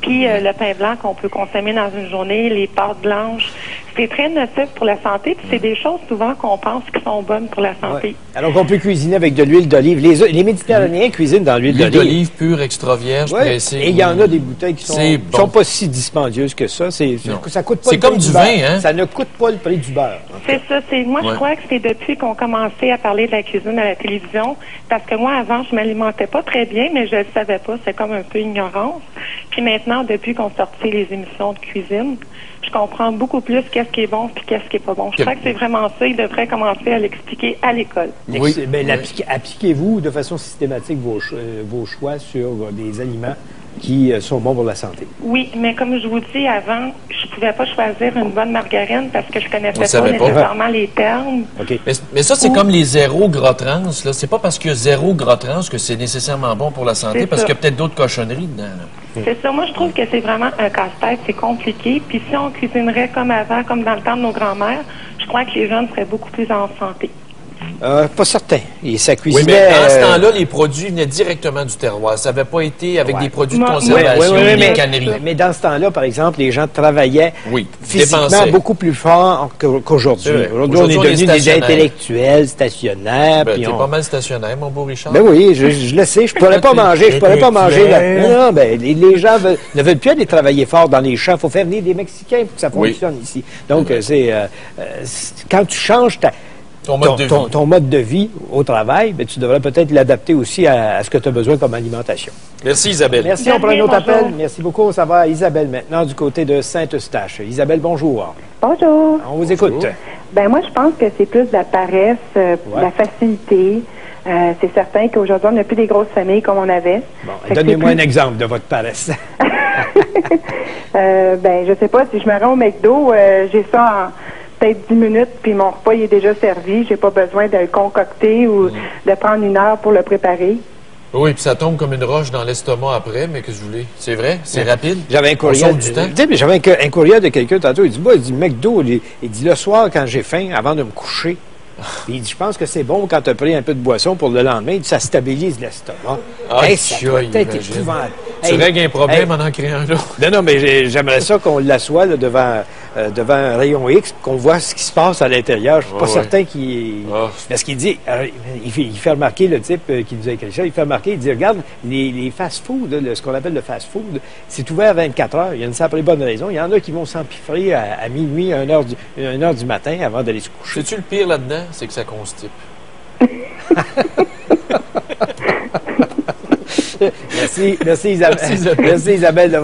Puis le pain blanc qu'on peut consommer dans une journée, les pâtes blanches, c'est très nocif pour la santé. Puis c'est des choses souvent qu'on pense qui sont bonnes pour la santé. Ouais. Alors qu'on peut cuisiner avec de l'huile d'olive. Les Méditerranéens cuisinent dans l'huile d'olive. L'huile d'olive pure, extra vierge, pressée. Et il y en a des bouteilles qui sont pas si dispendieuses que ça. Ça coûte pas le prix du vin, hein? Ça ne coûte pas le prix du beurre. C'est ça. Moi, je crois que c'est depuis qu'on commençait à parler de la cuisine à la télévision. Parce que moi, avant, je m'alimentais pas très bien, mais je le savais pas. C'est comme un peu ignorance. Puis maintenant, depuis qu'on sortit les émissions de cuisine, je comprends beaucoup plus qu'est-ce qui est bon puis qu'est-ce qui est pas bon. Je crois que c'est vraiment ça. Ils devraient commencer à l'expliquer à l'école. Oui. Appliquez-vous de façon systématique vos choix sur des aliments qui sont bons pour la santé. Oui, mais comme je vous dis avant, je pouvais pas choisir une bonne margarine parce que je connaissais pas nécessairement les termes. Okay. Mais ça, c'est comme les zéro gras trans. Là. C'est pas parce qu'il y a zéro gras trans que c'est nécessairement bon pour la santé, parce qu'il y a peut-être d'autres cochonneries dedans. Là. C'est ça. Moi, je trouve que c'est vraiment un casse-tête. C'est compliqué. Puis si on cuisinerait comme avant, comme dans le temps de nos grands-mères, je crois que les jeunes seraient beaucoup plus en santé. Pas certain. Et ça Oui, cuisinait... mais dans ce temps-là, les produits venaient directement du terroir. Ça n'avait pas été avec des produits de conservation, des canneries. Mais dans ce temps-là, par exemple, les gens travaillaient physiquement dépensaient. beaucoup plus fort qu'aujourd'hui. Aujourd'hui, on est devenus des intellectuels stationnaires. Ben, t'es pas mal stationnaire, mon beau Richard. Ben oui, je le sais. Je pourrais pas manger. Je pourrais pas manger. Non, ben, les gens ne veulent plus aller travailler fort dans les champs. Il faut faire venir des Mexicains pour que ça fonctionne ici. Donc, quand tu changes ton mode de vie au travail, ben, tu devrais peut-être l'adapter aussi à ce que tu as besoin comme alimentation. Merci, Isabelle. Merci, on prend un autre appel. Merci beaucoup. Ça va à Isabelle maintenant du côté de Saint-Eustache. Isabelle, bonjour. Bonjour. On vous écoute. Ben moi, je pense que c'est plus de la paresse, la facilité. C'est certain qu'aujourd'hui, on n'a plus des grosses familles comme on avait. Bon, donnez-moi un exemple de votre paresse. Ben, je sais pas, si je me rends au McDo, j'ai ça en peut-être 10 minutes, puis mon repas il est déjà servi. J'ai pas besoin de le concocter ou de prendre 1 heure pour le préparer. Oui, puis ça tombe comme une roche dans l'estomac après, mais que je voulais. C'est vrai, c'est rapide. J'avais un courriel. J'avais un courriel de quelqu'un tantôt. Il dit, McDo, il dit, le soir, quand j'ai faim, avant de me coucher, il dit, je pense que c'est bon quand tu as pris un peu de boisson pour le lendemain. Il dit, ça stabilise l'estomac. Ça doit être épouvantable. Tu règles un problème en créant là. Non, mais j'aimerais ça qu'on l'assoie devant un rayon X, qu'on voit ce qui se passe à l'intérieur. Je suis pas certain qu'il... Parce qu'il dit... il fait remarquer, le type qui nous a écrit ça, il fait remarquer, il dit, regarde, les fast-food, ce qu'on appelle le fast-food, c'est ouvert 24 heures. Il y a une simple bonne raison. Il y en a qui vont s'empiffrer à minuit, à 1 heure du matin avant d'aller se coucher. Sais-tu le pire là-dedans? C'est que ça constipe. Merci Isabelle. Merci Isabelle de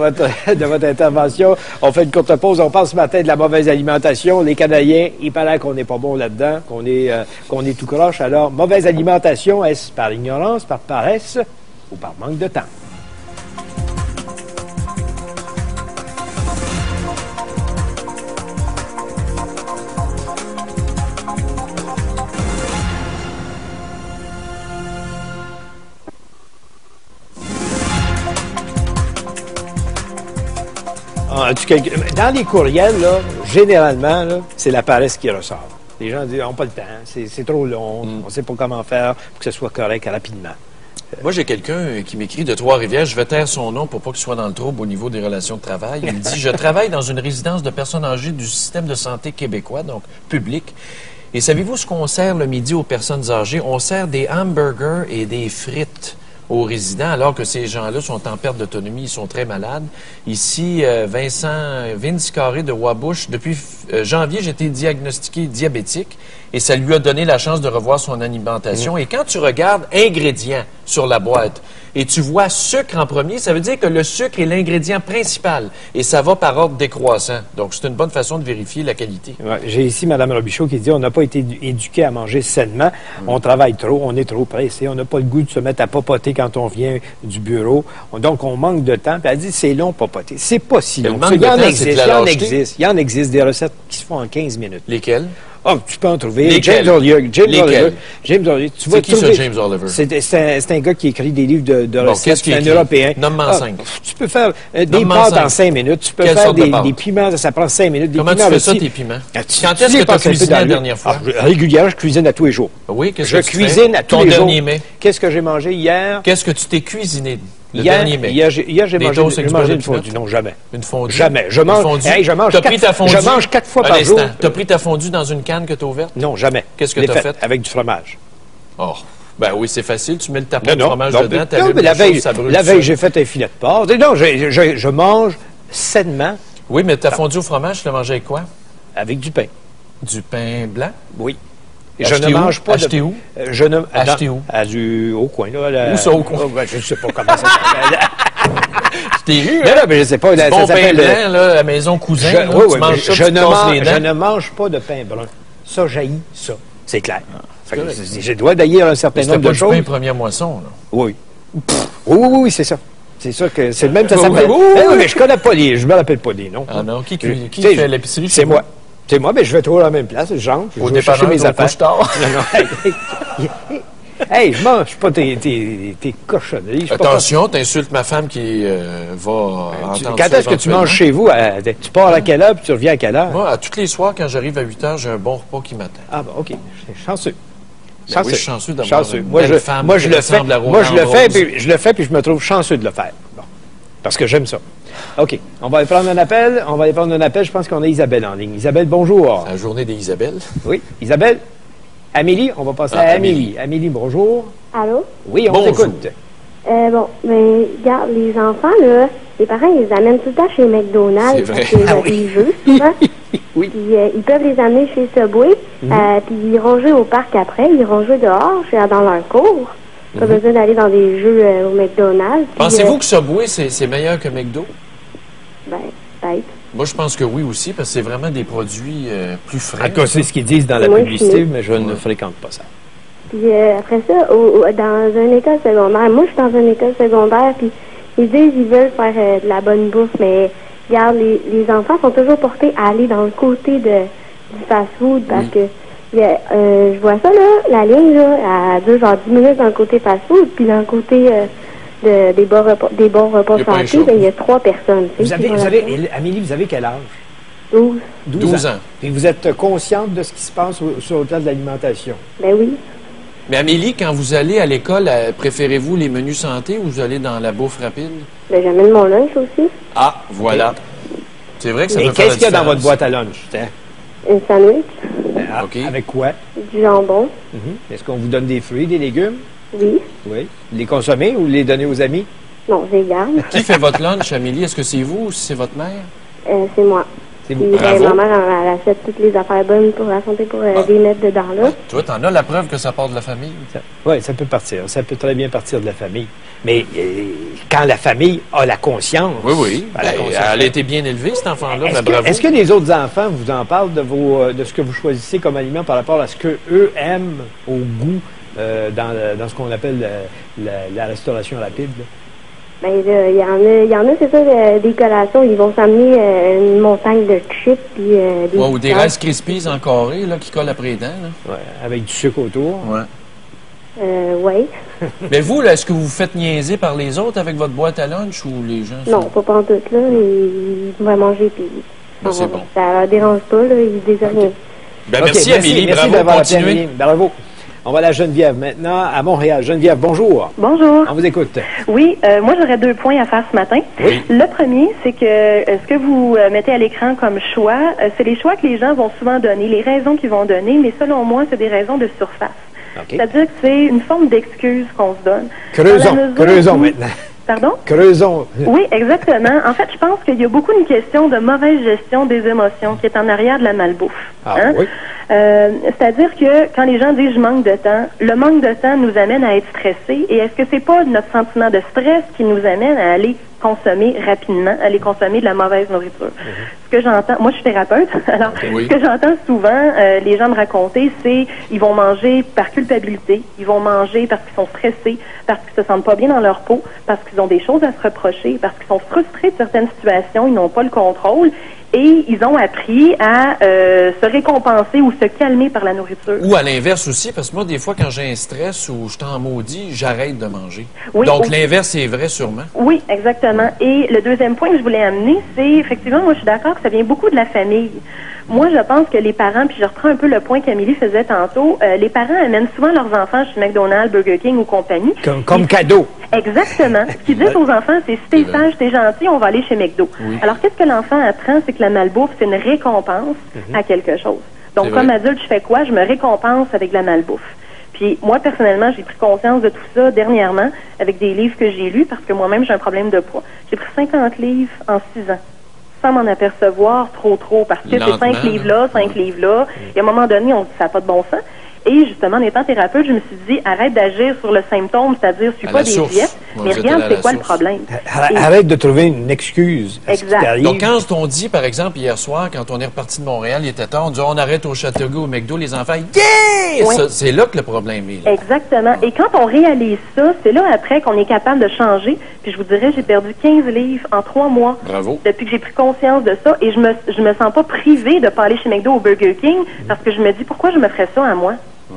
votre intervention. On fait une courte pause. On parle ce matin de la mauvaise alimentation. Les Canadiens, il paraît qu'on n'est pas bon là-dedans, qu'on est tout croche. Alors, mauvaise alimentation, est-ce par ignorance, par paresse ou par manque de temps? Dans les courriels, là, généralement, là, c'est la paresse qui ressort. Les gens disent, on n'a pas le temps, c'est trop long, on ne sait pas comment faire pour que ce soit correct rapidement. Moi, j'ai quelqu'un qui m'écrit de Trois-Rivières. Je vais taire son nom pour pas qu'il soit dans le trouble au niveau des relations de travail. Il me dit, je travaille dans une résidence de personnes âgées du système de santé québécois, donc public. Et savez-vous ce qu'on sert le midi aux personnes âgées? On sert des hamburgers et des frites aux résidents, alors que ces gens-là sont en perte d'autonomie, ils sont très malades. Ici, Vince Carré de Wabush, depuis janvier, j'ai été diagnostiqué diabétique et ça lui a donné la chance de revoir son alimentation. Et quand tu regardes ingrédients sur la boîte et tu vois sucre en premier, ça veut dire que le sucre est l'ingrédient principal et ça va par ordre décroissant. Donc, c'est une bonne façon de vérifier la qualité. Ouais, j'ai ici Mme Robichaud qui dit on n'a pas été éduqués à manger sainement, on travaille trop, on est trop pressé, on n'a pas le goût de se mettre à papoter quand on vient du bureau. Donc, on manque de temps. Puis elle dit c'est long papoter. C'est pas si long. Il y en existe des recettes qui se font en 15 minutes. Lesquelles? Oh, tu peux en trouver. Lesquels? James Oliver. James Oliver. C'est qui ça, James Oliver? C'est un gars qui écrit des livres de recettes. C'est un Européen. Nomme-moi 5. Tu peux faire des pâtes en 5 minutes. Tu peux faire des piments, ça prend 5 minutes. Comment tu fais ça, tes piments? Quand est-ce que tu as cuisiné la dernière fois? Régulièrement, je cuisine à tous les jours. Oui, qu'est-ce que tu fais? Je cuisine à tous les jours. Ton dernier mets? Qu'est-ce que j'ai mangé hier? Qu'est-ce que tu t'es cuisiné? Hier, j'ai mangé une fondue. Non, jamais. Une fondue? Jamais. Je mange 4 fois par jour. Tu as pris ta fondue dans une canne que tu as ouverte? Non, jamais. Qu'est-ce que tu as fait? Avec du fromage. Oh, ben oui, c'est facile. Tu mets le tapon de fromage dedans, la veille, j'ai fait un filet de porc. Non, je mange sainement. Oui, mais ta fondue au fromage, tu l'as mangé avec quoi? Avec du pain. Du pain blanc? Oui. Je ne mange pas Acheté où? Acheté où? Au coin, là. Où ça, au coin? Je ne sais pas comment ça s'appelle. Je t'ai vu, hein? Non, mais je ne sais pas. Du bon pain blanc, là, la maison cousin. Tu manges ça, je ne mange pas de pain brun. Ça, j'haïs ça. C'est clair. Je dois d'ailleurs un certain nombre de choses. C'est pas du pain première moisson, là. Oui. Oui, c'est ça. C'est ça que c'est le même ça s'appelle. Oui, mais je connais pas je me rappelle pas des noms. Ah non, qui fait l'épicerie? C'est moi. C'est moi, mais je vais toujours à la même place, je vais chercher mes affaires. Hey, je mange pas tes cochonneries. Attention, t'insultes ma femme qui va entendre Quand est-ce que tu manges chez vous? Tu pars à quelle heure puis tu reviens à quelle heure? Moi, à tous les soirs, quand j'arrive à 8 heures, j'ai un bon repas qui m'attend. Ah, bon, OK. Chanceux. Ben oui, je suis chanceux d'avoir une belle femme moi, je le fais. Moi, je le fais, puis je me trouve chanceux de le faire. Bon. Parce que j'aime ça. OK. On va aller prendre un appel. Je pense qu'on a Isabelle en ligne. Isabelle, bonjour. C'est la journée des Isabelles. Oui. Isabelle? Amélie? On va passer à Amélie. Amélie, bonjour. Allô? Oui, on t'écoute. Bon, mais regarde, les enfants, là, les parents, ils les amènent tout le temps chez McDonald's parce qu'ils jouent souvent. Oui. Puis ils peuvent les amener chez Subway, puis ils iront jouer au parc après, ils iront jouer dehors, dans leur cours. Pas besoin d'aller dans des jeux au McDonald's. Pensez-vous que Subway, c'est meilleur que McDo? Ben, peut-être. Moi, je pense que oui aussi, parce que c'est vraiment des produits plus frais. En tout cas, c'est ce qu'ils disent dans la publicité, mais je ne fréquente pas ça. Puis après ça, dans une école secondaire, moi je suis dans une école secondaire, puis ils disent qu'ils veulent faire de la bonne bouffe, mais regarde, les enfants sont toujours portés à aller dans le côté du fast-food, parce que je vois ça, là, la ligne, là, à 10 minutes dans le côté fast-food, puis dans le côté des bons repas santé, il y a 3 personnes. Amélie, vous avez quel âge? 12 ans. Et vous êtes consciente de ce qui se passe sur le plan de l'alimentation? Ben oui. Mais Amélie, quand vous allez à l'école, préférez-vous les menus santé ou vous allez dans la bouffe rapide? Ben, j'amène mon lunch aussi. Ah, voilà. C'est vrai que ça peut faire la différence. Et qu'est-ce qu'il y a dans votre boîte à lunch? Un sandwich. OK. Avec quoi? Du jambon. Est-ce qu'on vous donne des fruits, des légumes? Oui. Oui. Les consommer ou les donner aux amis? Non, je les garde. Qui fait votre lunch, Amélie? Est-ce que c'est vous ou c'est votre mère? C'est moi. C'est vous. Ma mère, elle achète toutes les affaires bonnes pour la santé pour les mettre dedans là. Toi, t'en as la preuve que ça part de la famille? Oui, ça peut partir. Ça peut très bien partir de la famille. Mais quand la famille a la conscience... Oui. Elle a été bien élevée, cet enfant-là. Est-ce que les autres enfants vous en parlent de ce que vous choisissez comme aliment par rapport à ce qu'eux aiment au goût dans ce qu'on appelle la restauration rapide? Là? Ben, il y en a, c'est ça, des collations. Ils vont s'amener une montagne de chips puis des... ou des Rice Krispies en carré, là, qui collent après les dents, là. Ouais, avec du sucre autour. Oui. Mais vous, là, est-ce que vous vous faites niaiser par les autres avec votre boîte à lunch ou les gens... Non, pas en tout, là. Ils vont manger puis... c'est bon. Ça leur dérange pas, là. Ils disent rien. Ben, merci, Amélie. Bravo, continuez. Bravo. On va à la Geneviève maintenant, à Montréal. Geneviève, bonjour. Bonjour. On vous écoute. Oui, moi j'aurais 2 points à faire ce matin. Oui. Le premier, c'est que ce que vous mettez à l'écran comme choix, c'est les choix que les gens vont souvent donner, les raisons qu'ils vont donner, mais selon moi, c'est des raisons de surface. Okay. C'est-à-dire que c'est une forme d'excuse qu'on se donne. Creusons maintenant. Pardon? Creusons. Oui, exactement. En fait, je pense qu'il y a beaucoup une question de mauvaise gestion des émotions qui est en arrière de la malbouffe. Oui. C'est-à-dire que quand les gens disent « je manque de temps », le manque de temps nous amène à être stressés. Et est-ce que c'est pas notre sentiment de stress qui nous amène à aller consommer rapidement, aller consommer de la mauvaise nourriture? Ce que j'entends, moi je suis thérapeute, alors ce que j'entends souvent les gens me raconter, c'est ils vont manger par culpabilité, ils vont manger parce qu'ils sont stressés, parce qu'ils se sentent pas bien dans leur peau, parce qu'ils ont des choses à se reprocher, parce qu'ils sont frustrés de certaines situations, ils n'ont pas le contrôle. Et ils ont appris à se récompenser ou se calmer par la nourriture. Ou à l'inverse aussi, parce que moi, des fois, quand j'ai un stress ou je suis en maudit, j'arrête de manger. Oui, donc, l'inverse est vrai sûrement. Oui, exactement. Et le deuxième point que je voulais amener, c'est effectivement, moi, je suis d'accord que ça vient beaucoup de la famille. Moi, je pense que les parents, puis je reprends un peu le point qu'Amélie faisait tantôt, les parents amènent souvent leurs enfants chez McDonald's, Burger King ou compagnie. Comme cadeau. Exactement. Ce qu'ils disent aux enfants, c'est si t'es sage, t'es gentil, on va aller chez McDo. Oui. Alors, qu'est-ce que l'enfant apprend? C'est que la malbouffe, c'est une récompense à quelque chose. Donc, comme adulte, je fais quoi? Je me récompense avec la malbouffe. Puis, moi, personnellement, j'ai pris conscience de tout ça dernièrement avec des livres que j'ai lus parce que moi-même, j'ai un problème de poids. J'ai pris 50 livres en 6 ans. Sans m'en apercevoir trop, parce que ces 5 livres-là, 5 livres-là, et à un moment donné, on se dit ça n'a pas de bon sens. Et justement, en étant thérapeute, je me suis dit, arrête d'agir sur le symptôme, c'est-à-dire, suis pas des diètes, mais regarde c'est quoi le problème. Arrête de trouver une excuse. Exact. Donc, quand on dit, par exemple, hier soir, quand on est reparti de Montréal, il était tard, on dit, on arrête au Châteauguay, au McDo, les enfants, yeah! Oui. C'est là que le problème est. Là. Exactement. Et quand on réalise ça, c'est là après qu'on est capable de changer. Puis je vous dirais, j'ai perdu 15 livres en 3 mois. Bravo. Depuis que j'ai pris conscience de ça. Et je me sens pas privée de pas aller chez McDo ou Burger King parce que je me dis, pourquoi je me ferais ça à moi?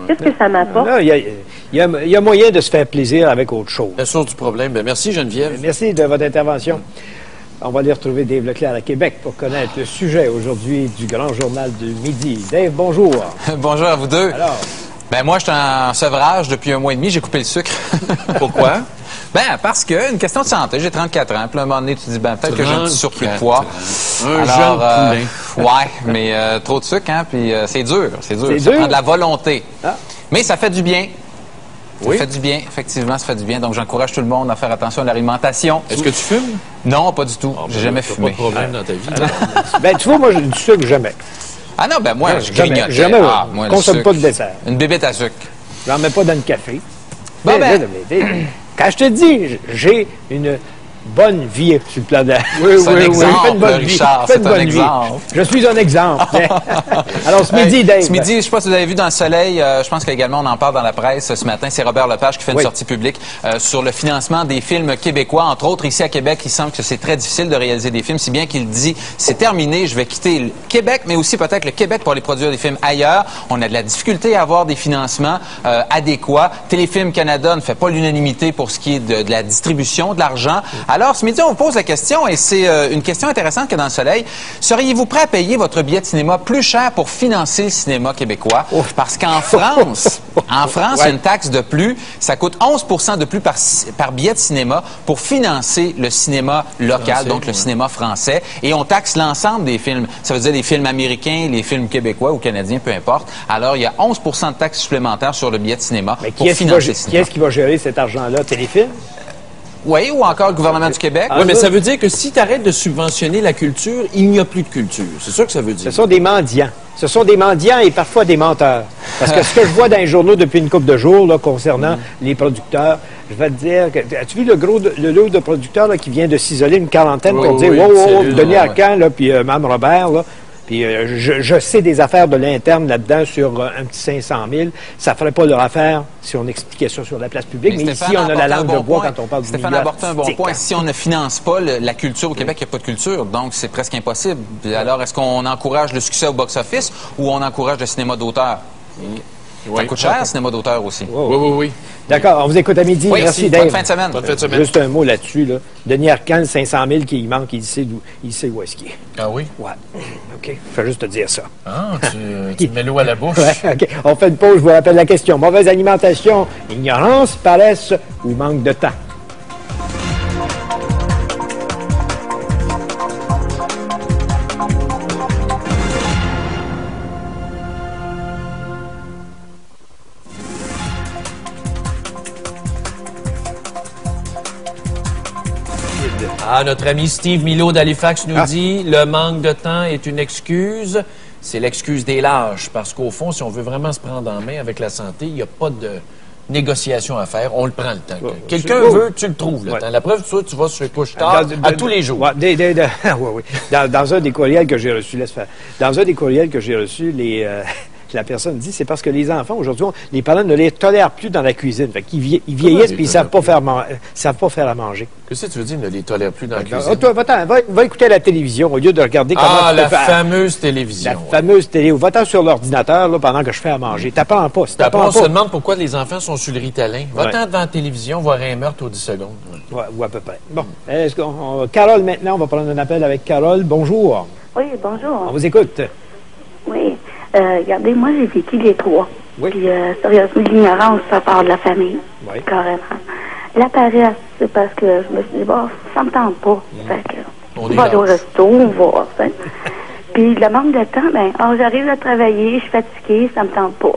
Qu'est-ce que ça m'apporte? Il y a moyen de se faire plaisir avec autre chose. La source du problème. Bien, merci, Geneviève. Merci de votre intervention. On va aller retrouver Dave Leclerc à Québec pour connaître le sujet aujourd'hui du Grand Journal du Midi. Dave, bonjour. Bonjour à vous deux. Alors, Ben moi, je suis en sevrage depuis 1 mois et demi. J'ai coupé le sucre. Pourquoi? Ben parce que une question de santé. J'ai 34 ans. Puis à un moment donné, tu te dis, ben peut-être que j'ai un petit surplus de poids. Un jeune poulain. Ouais, mais trop de sucre, hein. Puis c'est dur. Ça dur. prend de la volonté. Ah. Mais ça fait du bien. Oui. Ça fait du bien, effectivement, ça fait du bien. Donc, j'encourage tout le monde à faire attention à l'alimentation. Est-ce que tu fumes? Non, pas du tout. J'ai jamais fumé. Pas de problème dans ta vie. Ben, tu vois, moi, j'ai du sucre jamais. Ah non, ben moi, je grignotais. Jamais. Moi, Je consomme pas de dessert. Une bébête à sucre. J'en mets pas dans le café. Bon, ben. Quand je te dis, j'ai une bonne vie sur le plan de... C'est un exemple, Richard, c'est un exemple. Je suis un exemple. Alors, ce midi, Dave. Ce midi, je ne sais pas si vous avez vu dans le soleil, je pense qu'également on en parle dans la presse ce matin, c'est Robert Lepage qui fait une sortie publique sur le financement des films québécois. Entre autres, ici à Québec, il semble que c'est très difficile de réaliser des films, si bien qu'il dit, c'est terminé, je vais quitter le Québec, mais aussi peut-être le Québec pour aller produire des films ailleurs. On a de la difficulté à avoir des financements adéquats. Téléfilm Canada ne fait pas l'unanimité pour ce qui est de la distribution de l'argent. Alors, ce midi, on vous pose la question, et c'est une question intéressante que dans le soleil. Seriez-vous prêt à payer votre billet de cinéma plus cher pour financer le cinéma québécois? Parce qu'en France, il y a une taxe de plus. Ça coûte 11 % de plus par billet de cinéma pour financer le cinéma local, donc le cinéma français. Et on taxe l'ensemble des films. Ça veut dire les films américains, les films québécois ou canadiens, peu importe. Alors, il y a 11 % de taxes supplémentaires sur le billet de cinéma pour financer le cinéma. Qui est-ce qui va gérer cet argent-là? Téléfilm? Oui, ou encore le gouvernement du Québec. Oui, mais ça veut dire que si tu arrêtes de subventionner la culture, il n'y a plus de culture. C'est ça que ça veut dire. Ce sont des mendiants. Ce sont des mendiants et parfois des menteurs. Parce que ce que je vois dans les journaux depuis une couple de jours là, concernant les producteurs, je vais te dire que... As-tu vu le lot de producteurs là, qui vient de s'isoler, une quarantaine, pour dire « Wow, Denis Arcand, puis Mme Robert, là, puis je sais des affaires de l'interne là-dedans sur un petit 500 000. Ça ne ferait pas leur affaire si on expliquait ça sur la place publique. Mais ici, on a la langue de bois quand on parle de Stéphane a apporté un bon point. Si on ne finance pas la culture au Québec, il n'y a pas de culture. Donc, c'est presque impossible. Alors, est-ce qu'on encourage le succès au box-office ou on encourage le cinéma d'auteur? Ça coûte cher, le cinéma d'auteur aussi. Oui. D'accord, on vous écoute à midi. Oui, merci, Dave. Bonne fin de semaine. Bonne fin de semaine. Juste un mot là-dessus. Là. Denis Arcand, 500 000 qui manque, il sait où est-ce qu'il est. Ah oui? Ouais. OK, je vais juste te dire ça. Ah, tu mets l'eau à la bouche. Ouais, OK, on fait une pause, je vous rappelle la question. Mauvaise alimentation, ignorance, paresse ou manque de temps? Ah, notre ami Steve Milo d'Halifax nous dit « Le manque de temps est une excuse. C'est l'excuse des lâches. Parce qu'au fond, si on veut vraiment se prendre en main avec la santé, il n'y a pas de négociation à faire. On le prend le temps. Quelqu'un veut, tu le trouves le temps. La preuve, tu vas sur les couches-tard à tous les jours. Dans un des courriels que j'ai reçus, dans un des courriels que j'ai reçus, la personne dit c'est parce que les enfants, aujourd'hui, les parents ne les tolèrent plus dans la cuisine. Fait qu'ils vieillissent puis ils ne savent pas faire à manger. Qu'est-ce que tu veux dire, ne les tolèrent plus dans la cuisine? Toi, va écouter la télévision au lieu de regarder comment... Ah, la fameuse télévision. La fameuse télé. Va-t'en sur l'ordinateur là, pendant que je fais à manger. T'apprends pas. On se demande pourquoi les enfants sont sur le Ritalin. Va-t'en devant la télévision, voir un meurtre aux 10 secondes. Ouais, ou à peu près. Bon. Carole, maintenant, on va prendre un appel avec Carole. Bonjour. Oui, bonjour. On vous écoute. Oui. Regardez, moi, j'ai vécu les trois. Oui. Puis, sérieusement, l'ignorance, ça part de la famille. Oui. Carrément. La paresse, c'est parce que je me suis dit, bon, ça me tente pas. Fait que, on va aller au resto, on va, t'sais. Puis, le manque de temps, j'arrive à travailler, je suis fatiguée, ça me tente pas.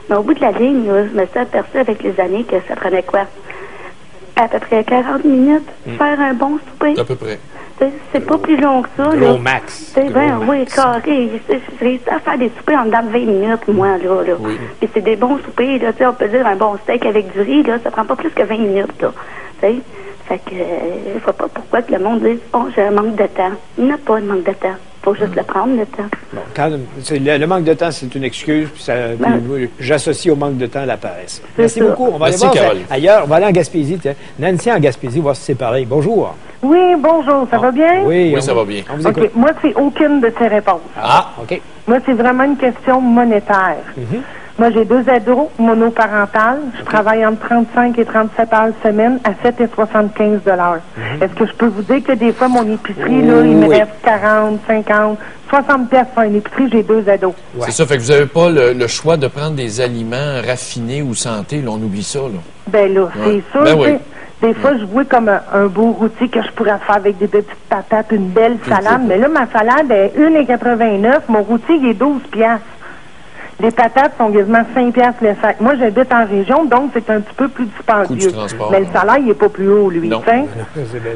Mais au bout de la ligne, là, je me suis aperçue avec les années que ça prenait quoi? À peu près 40 minutes, faire un bon souper. À peu près. C'est pas plus long que ça. Gros max. Oui, carré. J'ai réussi à faire des soupers en dedans de 20 minutes, moi, là. Oui. Puis c'est des bons soupers, là. On peut dire un bon steak avec du riz, là, ça prend pas plus que 20 minutes, là. T'sais? Fait que, je vois pas pourquoi que le monde dit, oh, j'ai un manque de temps. Il n'y a pas de manque de temps. Faut juste le prendre, le temps. Bon, le manque de temps, c'est une excuse, puis j'associe au manque de temps la paresse. Merci beaucoup. On va aller voir ailleurs. On va aller en Gaspésie. Nancy en Gaspésie va se séparer. Bonjour. Oui, bonjour. Ça va bien? Oui, ça va bien. OK. Moi, c'est aucune de ces réponses. Ah, OK. Moi, c'est vraiment une question monétaire. Moi, j'ai 2 ados monoparentales. Je travaille entre 35 et 37 heures semaine à 7,75 $. Est-ce que je peux vous dire que des fois, mon épicerie, là, il me reste 40, 50, 60 pièces pour une épicerie, j'ai 2 ados. C'est ça, fait que vous n'avez pas le choix de prendre des aliments raffinés ou santé, là, on oublie ça, là. Ben là, c'est sûr, ben oui. Des fois, je vois comme un beau rôti que je pourrais faire avec des petites patates, une belle salade. Mais là, ma salade est 1,89 $. Mon rôti, il est 12 piastres. Les patates sont quasiment 5 piastres le sac. Moi, j'habite en région, donc c'est un petit peu plus dispendieux. Mais le salaire, il n'est pas plus haut, lui.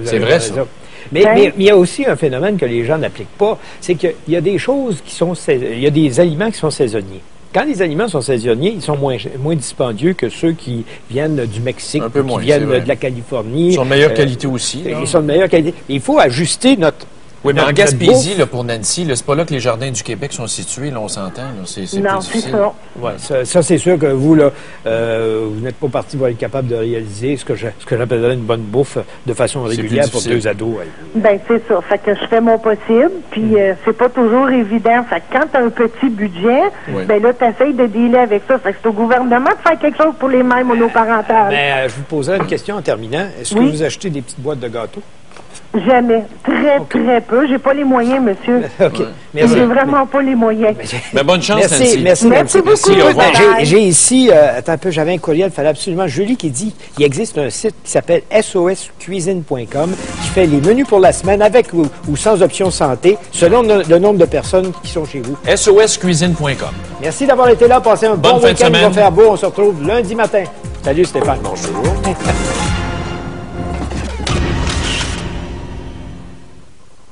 C'est vrai, ça. Mais il y a aussi un phénomène que les gens n'appliquent pas, c'est qu'il y a des choses qui sont... Il y a des aliments qui sont saisonniers. Quand les aliments sont saisonniers, ils sont moins dispendieux que ceux qui viennent du Mexique, qui viennent de la Californie. Ils sont de meilleure qualité aussi. Là. Ils sont de meilleure qualité. Il faut ajuster notre... Oui, mais en Gaspésie, là, pour Nancy, c'est pas là que les jardins du Québec sont situés, là, on s'entend. C'est plus difficile. Ouais, ça c'est sûr que vous, là, vous n'êtes pas parti pour être capable de réaliser ce que j'appellerais une bonne bouffe de façon régulière pour 2 ados. Ouais. Ben c'est ça. Fait que je fais mon possible, puis c'est pas toujours évident. Fait que quand tu as un petit budget, ben là, tu essayes de dealer avec ça. Fait que c'est au gouvernement de faire quelque chose pour les mères monoparentales. Je vous poserai une question en terminant. Est-ce que vous achetez des petites boîtes de gâteaux? Jamais. Très peu. J'ai pas les moyens, monsieur. J'ai vraiment pas les moyens. Mais bonne chance, Nancy. Merci beaucoup. J'ai ici, attends un peu, j'avais un courriel, il fallait absolument, Julie qui dit qu'il existe un site qui s'appelle soscuisine.com qui fait les menus pour la semaine avec ou sans option santé, selon le nombre de personnes qui sont chez vous. soscuisine.com. Merci d'avoir été là. Passez un bon week-end. Il va faire beau. On se retrouve lundi matin. Salut Stéphane. Bonjour.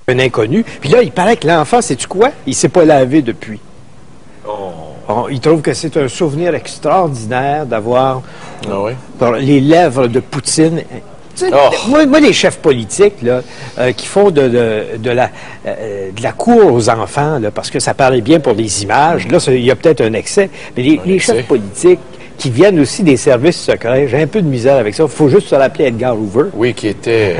Un inconnu. Puis là, il paraît que l'enfant, sais-tu quoi? Il s'est pas lavé depuis. Il trouve que c'est un souvenir extraordinaire d'avoir les lèvres de Poutine. Moi, les chefs politiques là, qui font de la cour aux enfants, là, parce que ça paraît bien pour les images, là, il y a peut-être un excès, mais les chefs politiques qui viennent aussi des services secrets. J'ai un peu de misère avec ça. Il faut juste se rappeler Edgar Hoover. Oui, qui était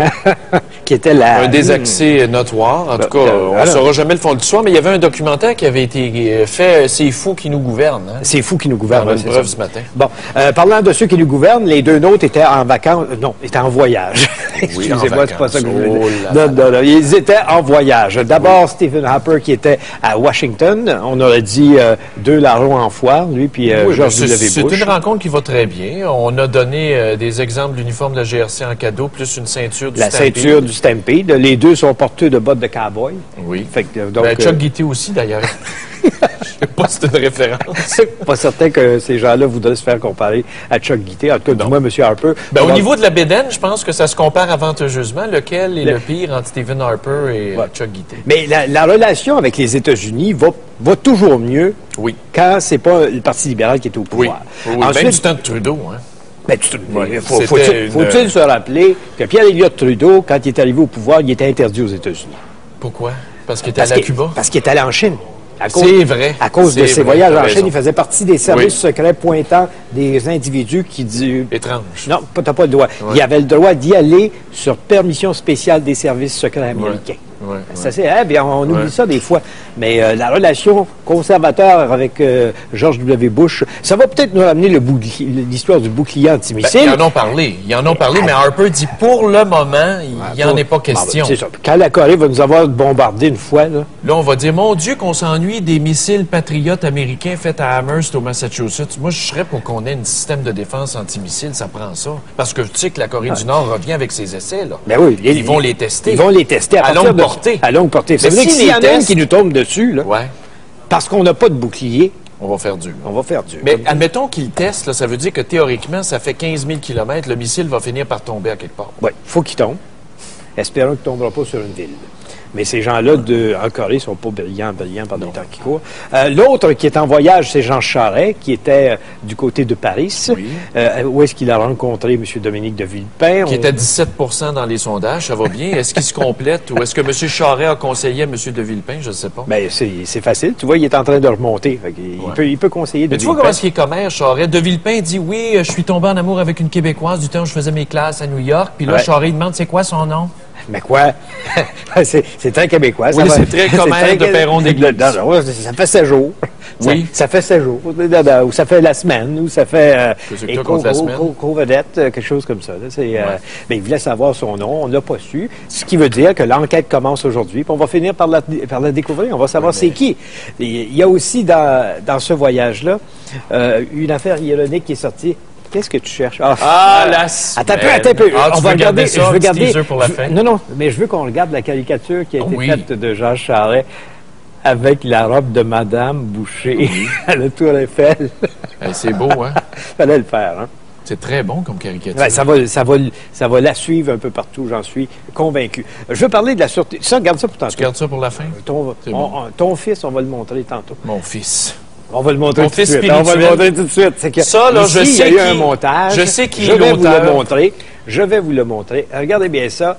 un désaccès notoire. En tout cas, on ne saura jamais le fond de l'histoire, mais il y avait un documentaire qui avait été fait, C'est fou qui nous gouverne. Hein? C'est fou qui nous gouverne. On a une preuve ce matin. Bon, parlant de ceux qui nous gouvernent, les 2 nôtres étaient en vacances. Non, étaient en voyage. Excusez-moi, c'est pas ça que je voulais dire. Non, ils étaient en voyage. D'abord, Stephen Harper qui était à Washington. On aurait dit 2 larrons en foire, lui, puis George W. Bush. C'est une rencontre qui va très bien. On a donné des exemples d'uniformes de la GRC en cadeau, plus une ceinture du Stampede. La ceinture du Stampede. Les 2 sont porteurs de bottes de cowboy. Oui. Fait que, donc, Chuck Guité aussi, d'ailleurs. Je sais pas si c'est une référence. Pas certain que ces gens-là voudraient se faire comparer à Chuck Guité. En tout cas, du moins, M. Harper. Au niveau de la bédaine, je pense que ça se compare avantageusement. Lequel est le pire entre Stephen Harper et Chuck Guité? Mais la relation avec les États-Unis va toujours mieux quand c'est pas le Parti libéral qui est au pouvoir. Ensuite, même du temps de Trudeau, hein? Faut-il se rappeler que Pierre-Éliott Trudeau, quand il est arrivé au pouvoir, il était interdit aux États-Unis. Pourquoi? Parce qu'il était allé à Cuba? Parce qu'il est allé en Chine. C'est vrai. À cause de ses voyages en Chine, il faisait partie des services secrets pointant des individus qui disent... Étrange. Non, t'as pas le droit. Il avait le droit d'y aller sur permission spéciale des services secrets américains. On oublie ça des fois. Mais la relation conservateur avec George W. Bush, ça va peut-être nous ramener l'histoire du bouclier antimissile. Ils en ont parlé, mais Harper dit pour le moment, il n'y en est pas question. C'est ça. Quand la Corée va nous avoir bombardé une fois, là on va dire, mon Dieu, qu'on s'ennuie des missiles patriotes américains faits à Amherst, au Massachusetts. Moi, je serais pour qu'on ait un système de défense antimissile, ça prend ça. Parce que tu sais que la Corée du Nord revient avec ses essais, là. Ben oui. Ils vont les tester. Ils vont les tester à longue portée. À longue portée. Ça veut dire que s'il y en a une qui nous tombe dessus, là, parce qu'on n'a pas de bouclier, on va faire dur. On va faire dur. Mais admettons qu'ils testent, là, ça veut dire que théoriquement, ça fait 15 000 km, le missile va finir par tomber à quelque part. Oui, il faut qu'il tombe. Espérons qu'il ne tombera pas sur une ville. Mais ces gens-là en Corée ne sont pas brillants pendant le temps qui court. L'autre qui est en voyage, c'est Jean Charest, qui était du côté de Paris. Où est-ce qu'il a rencontré M. Dominique de Villepin? Qui est à 17 % dans les sondages, ça va bien. Est-ce qu'il se complète ou est-ce que M. Charest a conseillé à M. de Villepin? Je ne sais pas. Bien, c'est facile. Tu vois, il est en train de remonter. Il peut conseiller de Villepin. Tu vois comment est-ce qu'il est commère, Charest? De Villepin dit, oui, je suis tombé en amour avec une Québécoise du temps où je faisais mes classes à New York. Puis là, Charest demande, c'est quoi son nom? Mais quoi? c'est très québécois. Oui, c'est très commère de Perron d'église. Ça fait 7 jours. Oui. Ça fait 7 jours. Ou ça fait la semaine, ou ça fait co-vedette, quelque chose comme ça. Mais il voulait savoir son nom, on n'a pas su. Ce qui veut dire que l'enquête commence aujourd'hui, puis on va finir par la découvrir. On va savoir c'est qui. Il y a aussi dans ce voyage-là une affaire ironique qui est sortie. Qu'est-ce que tu cherches? Attends un peu. On va regarder ça, je veux garder pour la fin. Non, mais je veux qu'on regarde la caricature qui a été faite de Jean Charest avec la robe de Madame Boucher à la Tour Eiffel. C'est beau, hein? Fallait le faire, hein? C'est très bon comme caricature. Ouais, ça va la suivre un peu partout, j'en suis convaincu. Je veux parler de la sûreté. Ça, garde ça pour tantôt. Tu gardes ça pour la fin? Ton fils, on va le montrer tantôt. Mon fils. On va le montrer tout de suite. On va le montrer tout de suite. C'est que ça, là, ici, je sais il y a eu un montage. Je sais qui est l'auteur. Je vais vous le montrer. Regardez bien ça.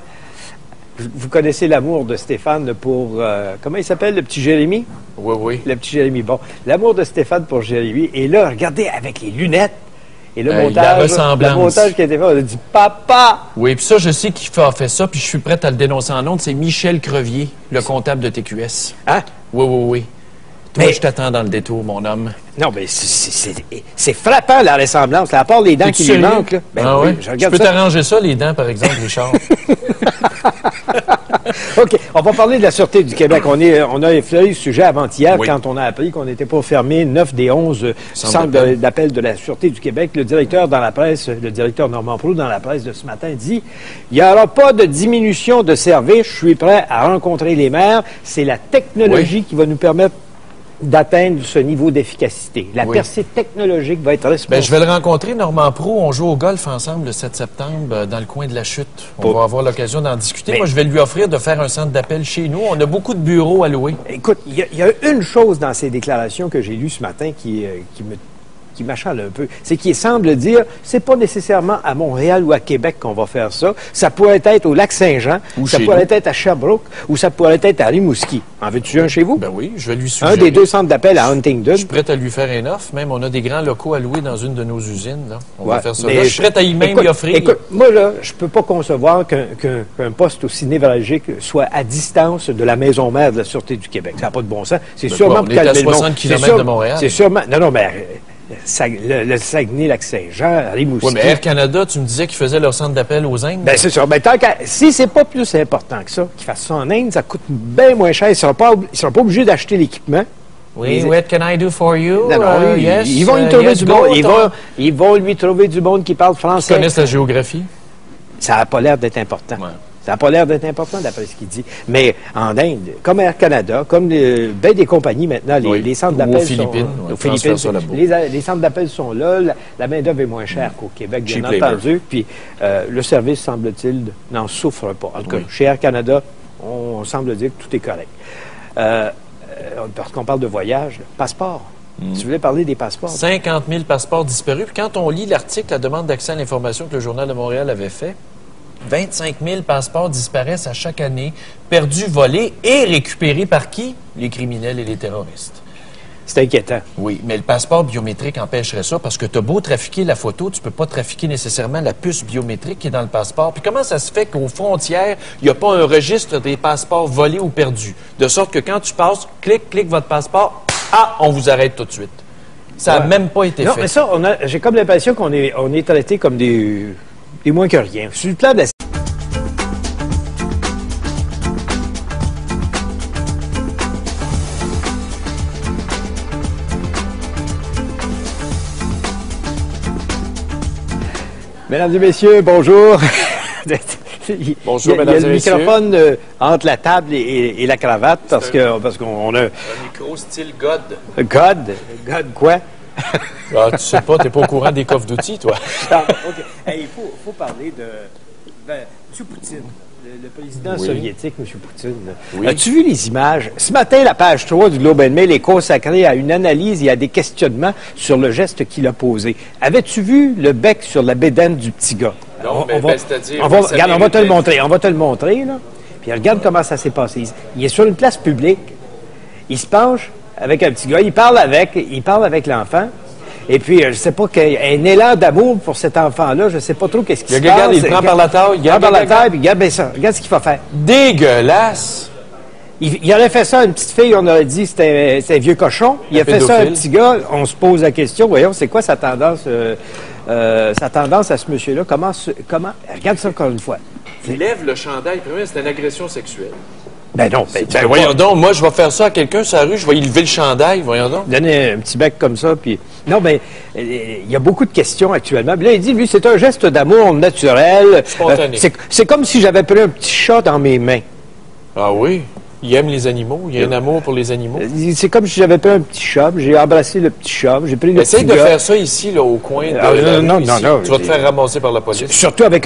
Vous connaissez l'amour de Stéphane pour... comment il s'appelle, le petit Jérémy? Oui. Le petit Jérémy. Bon, l'amour de Stéphane pour Jérémy. Et là, regardez, avec les lunettes. Et le montage qui a été fait, on a dit « Papa! » Oui, puis ça, je sais qui a fait ça, puis je suis prêt à le dénoncer en ondes. C'est Michel Crevier, le comptable de TQS. Hein? Oui. Toi, je t'attends dans le détour, mon homme. Non, mais c'est frappant, la ressemblance. À part les dents qui lui manquent. Là. Oui, je peux t'arranger ça, les dents, par exemple, Richard. OK. On va parler de la Sûreté du Québec. On a effleuré le sujet avant-hier quand on a appris qu'on n'était pas fermé 9 des 11 centres d'appel de la Sûreté du Québec. Le directeur dans la presse, le directeur Normand Proulx dans la presse de ce matin dit « Il n'y aura pas de diminution de service. Je suis prêt à rencontrer les maires. C'est la technologie qui va nous permettre d'atteindre ce niveau d'efficacité. La percée technologique va être responsable. Je vais le rencontrer, Normand Proulx. On joue au golf ensemble le 7 septembre dans le coin de la Chute. On va avoir l'occasion d'en discuter. Moi, je vais lui offrir de faire un centre d'appel chez nous. On a beaucoup de bureaux à louer. Écoute, il y a une chose dans ces déclarations que j'ai lues ce matin qui m'achale un peu, c'est qu'il semble dire c'est pas nécessairement à Montréal ou à Québec qu'on va faire ça. Ça pourrait être au Lac-Saint-Jean, ça pourrait être à Sherbrooke ou ça pourrait être à Rimouski. En veux-tu un chez vous? Ben oui, je vais lui suggérer. Un des 2 centres d'appel à Huntingdon. Je suis prêt à lui faire un offre. Même, on a des grands locaux à louer dans une de nos usines. Là. On va faire ça. Là, je suis prêt à y offrir. Écoute, moi, là, je peux pas concevoir qu'un poste aussi névralgique soit à distance de la maison mère de la Sûreté du Québec. Ça n'a pas de bon sens. C'est sûrement on est à 60 km de Montréal. C'est sûrement... Non, mais... le Saguenay-Lac-Saint-Jean, Rimouski. Oui, mais Air Canada, tu me disais qu'ils faisaient leur centre d'appel aux Indes. Bien, c'est ça. Ben, si c'est pas plus important que ça, qu'ils fassent ça en Inde, ça coûte bien moins cher. Ils ne seront pas obligés d'acheter l'équipement. Oui, what can I do for you? Non, ils vont lui trouver du monde. Ils vont lui trouver du monde qui parle français. Ils connaissent la géographie. Ça n'a pas l'air d'être important. Ouais. Ça n'a pas l'air d'être important, d'après ce qu'il dit. Mais en Inde, comme Air Canada, comme bien des compagnies maintenant, les centres d'appel sont... Les centres d'appel sont là, la main-d'œuvre est moins chère qu'au Québec, bien entendu. Puis le service, semble-t-il, n'en souffre pas. En tout cas, chez Air Canada, on semble dire que tout est correct. Parce qu'on parle de voyage, passeport. Tu voulais parler des passeports? 50 000 passeports disparus. Puis quand on lit l'article, la demande d'accès à l'information que le Journal de Montréal avait fait, 25 000 passeports disparaissent à chaque année, perdus, volés et récupérés par qui? Les criminels et les terroristes. C'est inquiétant. Oui, mais le passeport biométrique empêcherait ça parce que tu as beau trafiquer la photo, tu peux pas trafiquer nécessairement la puce biométrique qui est dans le passeport. Puis comment ça se fait qu'aux frontières, il n'y a pas un registre des passeports volés ou perdus? De sorte que quand tu passes, clique votre passeport, on vous arrête tout de suite. Ça n'a même pas été fait. Non, mais ça, j'ai comme l'impression qu'on est traité comme des moins que rien. Sur le plan de la... Mesdames et messieurs, bonjour. Bonjour, mesdames et messieurs. Il y a le microphone entre la table et la cravate parce qu'on a... Un micro style God. God quoi? Tu sais pas, t'es pas au courant des coffres d'outils, toi. OK. Hey, il faut parler de M. Poutine, le président soviétique, M. Poutine. Oui. As-tu vu les images? Ce matin, la page 3 du Globe and Mail est consacrée à une analyse et à des questionnements sur le geste qu'il a posé. Avais-tu vu le bec sur la bédaine du petit gars? Non, c'est-à-dire... Regarde, on va te le montrer. On va te le montrer, là. Puis regarde comment ça s'est passé. Il est sur une place publique. Il se penche avec un petit gars. Il parle avec l'enfant. Et puis, je sais pas, un élan d'amour pour cet enfant-là, je sais pas trop qu'est-ce qui se passe. Regarde, il prend par la taille. Il prend par la taille, puis regarde bien ça. Regarde ce qu'il va faire. Dégueulasse! Il aurait fait ça à une petite fille, on aurait dit c'était un vieux cochon. Il a fait ça à un petit gars, on se pose la question, voyons, c'est quoi sa tendance à ce monsieur-là? Comment, regarde ça encore une fois. Il lève le chandail, c'est une agression sexuelle. Ben non. Ben voyons donc, moi, je vais faire ça à quelqu'un sur la rue, je vais y lever le chandail, voyons donc. Donner un petit bec comme ça, puis... Non, ben, il y a beaucoup de questions actuellement. Puis là, il dit, lui, c'est un geste d'amour naturel. Spontané. C'est comme si j'avais pris un petit chat dans mes mains. Ah oui? Il aime les animaux? Il y a un amour pour les animaux? C'est comme si j'avais pris un petit chat, j'ai embrassé le petit chat, j'ai pris le petit gars. Essaye de faire ça ici, là, au coin de la rue, non. Tu vas te faire ramasser par la police. Surtout avec un